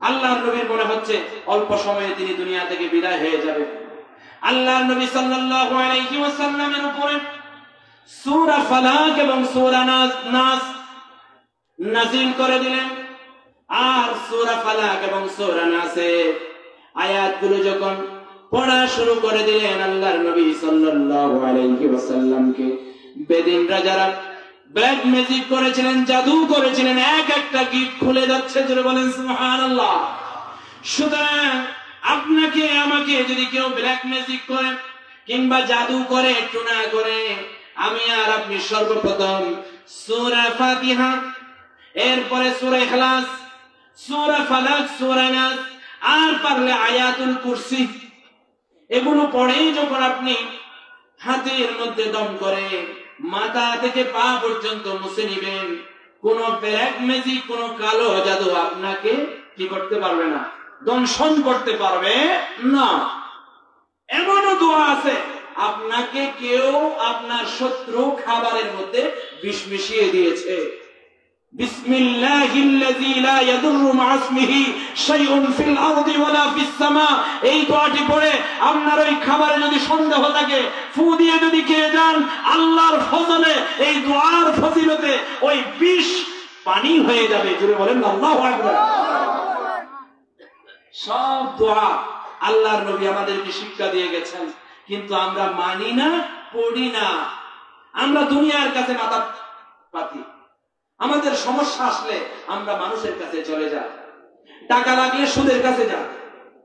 আল্লাহর নবীর মনে হচ্ছে অল্প সময়ে তিনি দুনিয়া থেকে বিদায় হয়ে যাবে। আল্লাহর নবী সাল্লাল্লাহু আলাইহি ওয়াসাল্লামের উপরে সূরা ফালাক এবং সূরা নাস নাযিল করে দিলেন। আর সূরা ফালাক এবং সূরা নাসের আয়াতগুলো যখন পড়া শুরু করে দিলেন, আল্লাহর নবী সাল্লাল্লাহু আলাইহি ওয়াসাল্লামকে বেদিনরা যারা ব্ল্যাক ম্যাজিক করেছিলেন, জাদু করেছিলেন, এক একটা গিফট খুলে যাচ্ছে। জোরে বলেন সুবহানাল্লাহ। সুতরাং আপনাকে আমাকে যদি কেউ ব্ল্যাক ম্যাজিক করে কিংবা জাদু করে, টুনা করে, আমি আর আপনি সর্বপ্রথম সূরা ফাতিহা, এরপরে সূরা ইখলাস, সূরা ফালাক, সূরা নাস, আর পারলে আয়াতুল কুরসি, এগুলো পড়েই যখন আপনি হাতের মধ্যে দম করে মাথা থেকে পা পর্যন্ত মুছে নিবেন, কোন ব্ল্যাক ম্যাজিক, কোন কালো জাদু আপনাকে কি করতে পারবে না, দংশন করতে পারবে না। এমনও দোয়া আছে আপনাকে কেউ আপনার শত্রু খাবারের মধ্যে বিষ মিশিয়ে দিয়েছে। বিসমিল্লাহিল্লাযী লা ইয়াদুররু মা'a ইসমিহি শাইউন ফিল আরদি ওয়ালা ফিস সামা, এই দোয়াটি পড়ে আপনার ওই খাবারে যদি সন্দেহ থাকে ফু দিয়ে যদি খেয়ে যান, আল্লাহর ফজলে, এই দোয়ার ফজিলতে ওই বিষ পানি হয়ে যাবে। জোরে বলেন আল্লাহু আকবার। সব দোয়া আল্লাহর নবী আমাদেরকে শিক্ষা দিয়ে গেছেন, কিন্তু আমরা মানি না, পড়ি না। আমরা দুনিয়ার কাছে মাথা পাতি, আমাদের সমস্যা আসলে আমরা মানুষের কাছে চলে যাই, টাকা লাগলে সুদের কাছে যাই।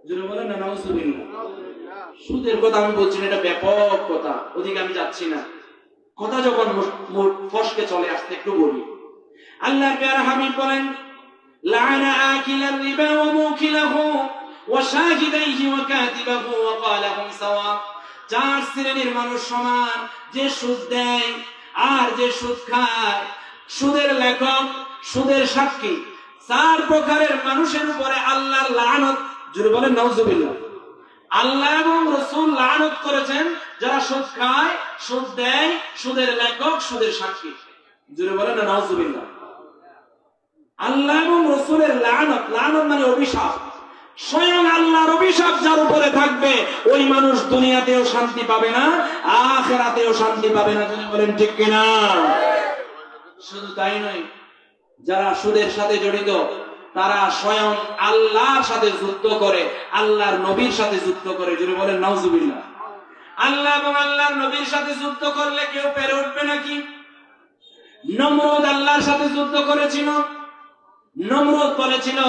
জোরে বলেন না নাউজুবিল্লাহ। সুদের কথা আমি বলছি না, এটা ব্যাপক কথা, ওদিকে আমি যাচ্ছি না। কথা যখন ফসকে চলে আসতে একটু বলি। আল্লাহর প্যারা হাবিব বলেন, লাআনা আকিলার রিবা ওয়া মুকিলাহু ওয়া শাহিদাইহি ওয়া কাতিবাহু ওয়া ক্বালা হুম সাওয়া। চার শ্রেণীর মানুষ সমান, যে সুদ দেয় আর যে সুদ খায়, সুদের লেখক, সুদের সাক্ষী, চার প্রকারের মানুষের উপরে আল্লাহর লানত। জোরে বলেন নাউজুবিল্লাহ। আল্লাহ এবং রাসূল লানত করেছেন যারা সুদ খায়, সুদ দেয়, সুদের লেখক, সুদের সাক্ষী। জোরে বলেন নাউজুবিল্লাহ। আল্লাহ এবং রাসূলের লানত, লানত মানে অভিশাপ। স্বয়ং আল্লাহর অভিশাপ যার উপরে থাকবে, ওই মানুষ দুনিয়াতেও শান্তি পাবে না, আখিরাতেও শান্তি পাবে না। যদি বলেন ঠিক কিনা? শুধু তাই নয়, যারা সুদের সাথে জড়িত তারা স্বয়ং আল্লাহর সাথে যুদ্ধ করে, আল্লাহর নবীর সাথে যুদ্ধ করে। জোরে বলেন নাউজুবিল্লাহ। আল্লাহ এবং আল্লাহর নবীর সাথে যুদ্ধ করলে কেউ পেরে উঠবে নাকি? নমরুদ আল্লাহর সাথে যুদ্ধ করেছিল। নমরুদ বলেছিল,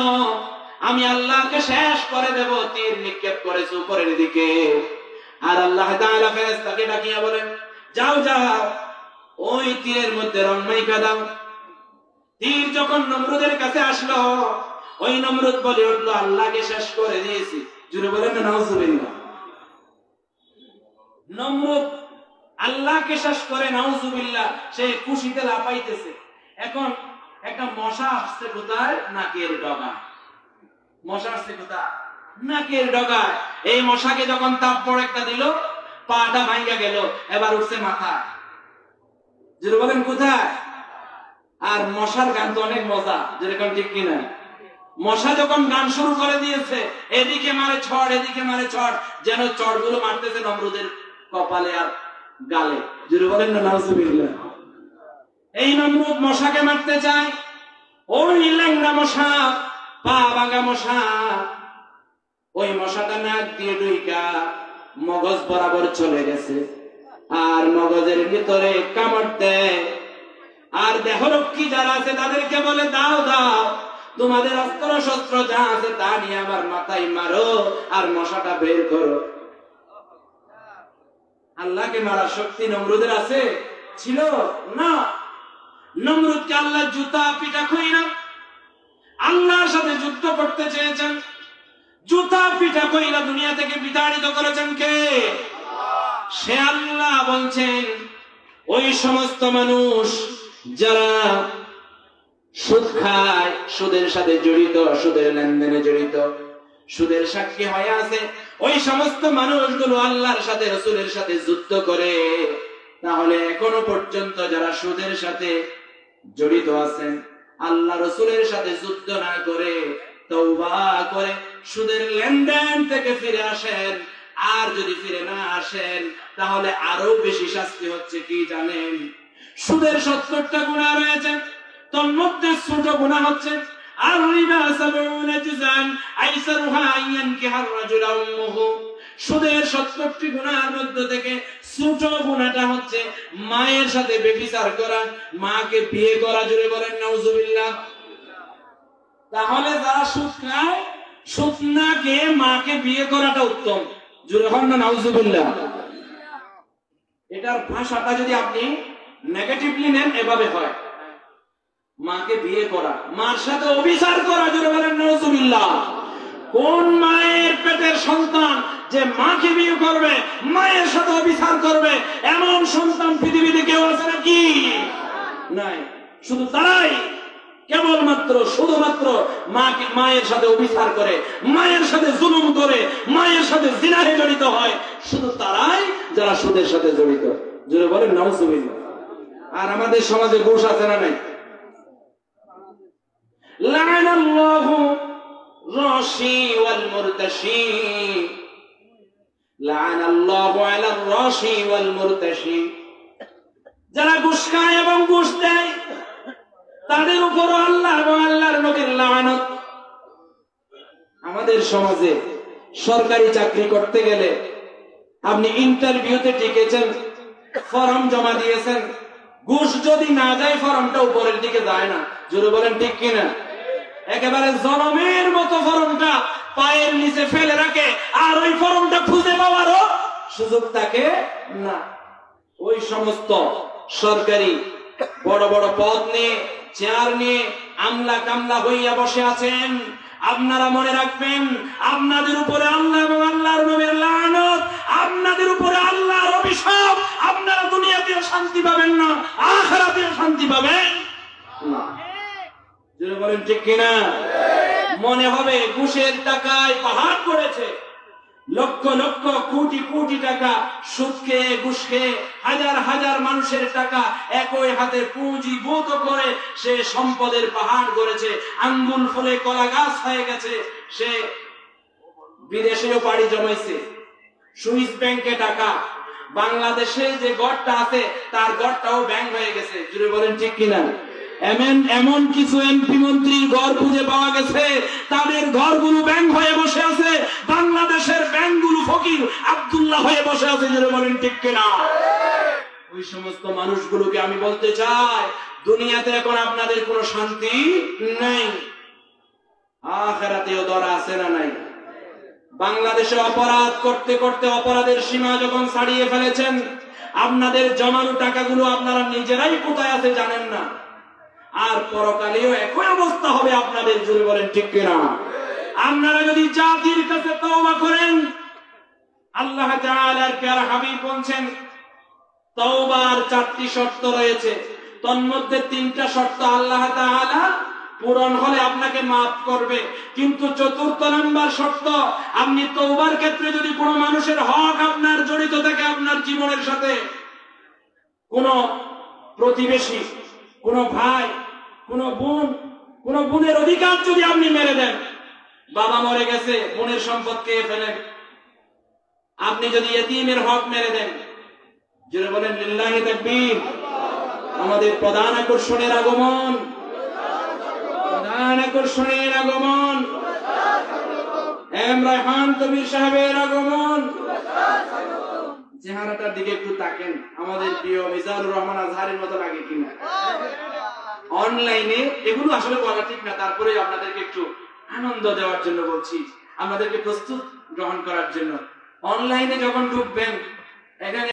আমি আল্লাহকে শেষ করে দেব, তীর নিক্ষেপ করেছে উপরের দিকে। আর আল্লাহ তাআলা ফেরেশতাকে ডাকিয়া বলেন, যাও যাও, ওই তীরের মধ্যে রং মাইখা দাও। তীর যখন নমরুদের কাছে আসলো, ওই নমরুদ বলে উঠলো, আল্লাহকে শেষ করে দিয়েছি। জোরে বলেন না নাউজুবিল্লাহ। নমরুদ আল্লাহকে শেষ করে, নাউজুবিল্লাহ, সে খুশিতে লাফাইতেছে। এখন একটা মশা আসছে কোথায়? নাকের ডগায়। মশা আসছে কোথায়? নাকের ডগায়। এই মশাকে যখন তাপ্পড় একটা দিল, পাটা ভাঙ্গা গেল, এবার উঠছে মাথায়। যদি বলেন কোথায়? আর মশার গান তো অনেক মজা, যেরকম ঠিক কিনা? মশা যখন গান শুরু করে দিয়েছে, এদিকে মারে ছড়, এদিকে মারে ছড়, যেন চড়গুলো মারতেছে নমরুদের কপালে আর গালে। যদি বলেন না নাউজুবিল্লাহ। এই নমরুদ মশাকে মারতে চায়, ওই ল্যাংড়া মশা, পা ভাঙা মশা, ওই মশাটা নাক দিয়ে ঢুইকা মগজ বরাবর চলে গেছে, আর মগজের ভিতরে কামড় দেয়। আর দেহরক্ষী যারা আছে তাদেরকে বলে, দাও দাও, তোমাদের অস্ত্র শস্ত্র যা আছে তা নিয়ে আমার মাথায় মারো, আর মশাটা বের করো। আল্লাহকে মারার শক্তি নমরুদের আছে? ছিল না। নমরুদকে আল্লাহ জুতা পিটা কইরা আল্লাহর সাথে যুদ্ধ করতে চেয়েছেন, জুতা পিটা কইরা দুনিয়া থেকে বিতাড়িত করেছেন কে? সে আল্লাহ বলছেন ওই সমস্ত মানুষ যারা সুদ খায়, সুদের সাথে জড়িত, সুদের লেনদেনে জড়িত, সুদের সাক্ষী হয়ে আছে, ওই সমস্ত মানুষগুলো আল্লাহর সাথে রাসূলের সাথে যুদ্ধ করে। তাহলে এখনো পর্যন্ত যারা সুদের সাথে জড়িত আছেন, আল্লাহ রাসূলের সাথে যুদ্ধ না করে তওবা করে সুদের লেনদেন থেকে ফিরে আসেন। আর যদি ফিরে না আসেন তাহলে আরো বেশি শাস্তি হচ্ছে কি জানেন? সুদের 70টা গুনাহ রয়েছে, তার মধ্যে ছোট গুনাহ হচ্ছে আর রিবা 70 জুজান আইসারুহা আইয়ানকিহার রাজুলা উম্মুহু। সুদের 70টি গুনাহের মধ্যে থেকে ছোট গুনাহটা হচ্ছে মায়ের সাথে ব্যভিচার করা, মাকে বিয়ে করা। জোরে বলেন নাউজুবিল্লাহ। তাহলে যারা সুদ খায়, সুদ না খেয়ে মাকে বিয়ে করাটা উত্তম। জোরে বলেন না নাউজুবিল্লাহ। এটার ভাষাটা যদি আপনি নেগেটিভলি নেন এভাবে হয়, মাকে বিয়ে করা, মার সাথে অবিচার করা। জোরে বলেন নাউজুবিল্লাহ। কোন মায়ের পেটের সন্তান যে মাকে বিয়ে করবে, মায়ের সাথে অবিচার করবে, এমন সন্তান পৃথিবীতে কেউ আছে নাকি? নাই। শুধু তারাই কেবলমাত্র শুধুমাত্র মায়ের সাথে অবিচার করে, মায়ের সাথে জুলুম করে, মায়ের সাথে জিনাহে জড়িত হয়, শুধু তারাই যারা সুদের সাথে জড়িত। জোরে বলেন নাউজুবিল্লাহ। আর আমাদের সমাজে ঘুষ আছে না নাই? লা'নাল্লাহু রাশি ওয়াল মুরতাশি, লা'নাল্লাহু আলার রাশি ওয়াল মুরতাশি। যারা ঘুষ খায় এবং ঘুষ দেয় তাদের উপর আল্লাহ এবং আল্লাহর নবীর লানত। আমাদের সমাজে সরকারি চাকরি করতে গেলে আপনি ইন্টারভিউতে টিকেছেন, ফর্ম জমা দিয়েছেন, ঘুষ যদি না যায় ফর্মটা উপরের দিকে যায় না। জোরে বলেন ঠিক কিনা? একেবারে জনমের মতো ফর্মটা পায়ের নিচে ফেলে রাখে, আর ওই ফর্মটা খুঁজে পাওয়ারও সুযোগ থাকে না। ওই সমস্ত সরকারি বড় বড় পদ নিয়ে, চেয়ার নিয়ে আমলা কামলা হইয়া বসে আছেন, আপনারা মনে রাখবেন আপনাদের উপরে আল্লাহ এবং আল্লাহর নবীর লানত, আপনাদের উপরে আল্লাহর অভিশাপ। আপনারা দুনিয়াতে শান্তি পাবেন না, আখিরাতে শান্তি পাবেন না। যারা বলেন ঠিক কিনা? মনে হবে ঘুষের টাকায় পাহাড় করেছে, লক্ষ লক্ষ কোটি কোটি টাকা সুদ খেয়ে ঘুষ খেয়ে হাজার হাজার মানুষের টাকা একই হাতে পুঁজিভূত করে সে সম্পদের পাহাড় গড়েছে, আঙ্গুল ফুলে কলা গাছ হয়ে গেছে। সে বিদেশেও পাড়ি জমাইছে, সুইস ব্যাংকে টাকা, বাংলাদেশে যে গড়টা আছে তার গড়টাও ব্যাংক হয়ে গেছে। জুড়ে বলেন ঠিক কিনা? এমন কিছু এমপি মন্ত্রীর ঘর খুঁজে পাওয়া গেছে, তাদের ঘরগুলো ব্যাংক হয়ে বসে আছে, বাংলাদেশের ব্যাংকগুলো ফকির আব্দুল্লাহ হয়ে বসে আছে। যারা বলেন ঠিক কিনা? ওই সমস্ত মানুষগুলোকে আমি বলতে চাই, দুনিয়াতে এখন আপনাদের কোনো শান্তি নেই, আখিরাতেও দরা আছে না নাই? বাংলাদেশে অপরাধ করতে করতে অপরাধের সীমা যখন ছাড়িয়ে ফেলেছেন, আপনাদের জমানো টাকাগুলো আপনারা নিজেরাই কোথায় আছে জানেন না, আর পরকালেও একই অবস্থা হবে আপনাদের। জোরে বলেন ঠিক কিনা? আপনারা যদি জাতির কাছে তওবা করেন, আল্লাহ তাআলার প্যারা হাবিব বলেন তওবার 4টি শর্ত রয়েছে, তন্মধ্যে 3টা শর্ত আল্লাহ তাআলা পূরণ হলে আপনাকে মাফ করবে, কিন্তু 4র্থ নাম্বার শর্ত, আপনি তওবার ক্ষেত্রে যদি কোনো মানুষের হক আপনার জড়িত থাকে আপনার জীবনের সাথে, কোন প্রতিবেশী, কোন ভাই, কোন বোন, কোন বোনের অধিকার যদি আপনি মেরে দেন, বাবা মরে গেছে বোনের সম্পদ খেয়ে ফেলেন, আপনি যদি ইতিমের হক মেরে দেন, যারা বলেন লিল্লাহি তাকবীর। আমাদের প্রধান আকর্ষণের আগমন, প্রধান আকর্ষণের আগমন, এম রায়হান কবির সাহেবের আগমন। চেহারাটার দিকে একটু তাকেন, আমাদের প্রিয় মিজানুর রহমান আজহারের মতো লাগে কিনা? অনলাইনে এগুলো আসলে বলা ঠিক না, তারপরে আপনাদেরকে একটু আনন্দ দেওয়ার জন্য বলছি, আমাদেরকে প্রস্তুত গ্রহণ করার জন্য। অনলাইনে যখন ঢুকবেন, এখানে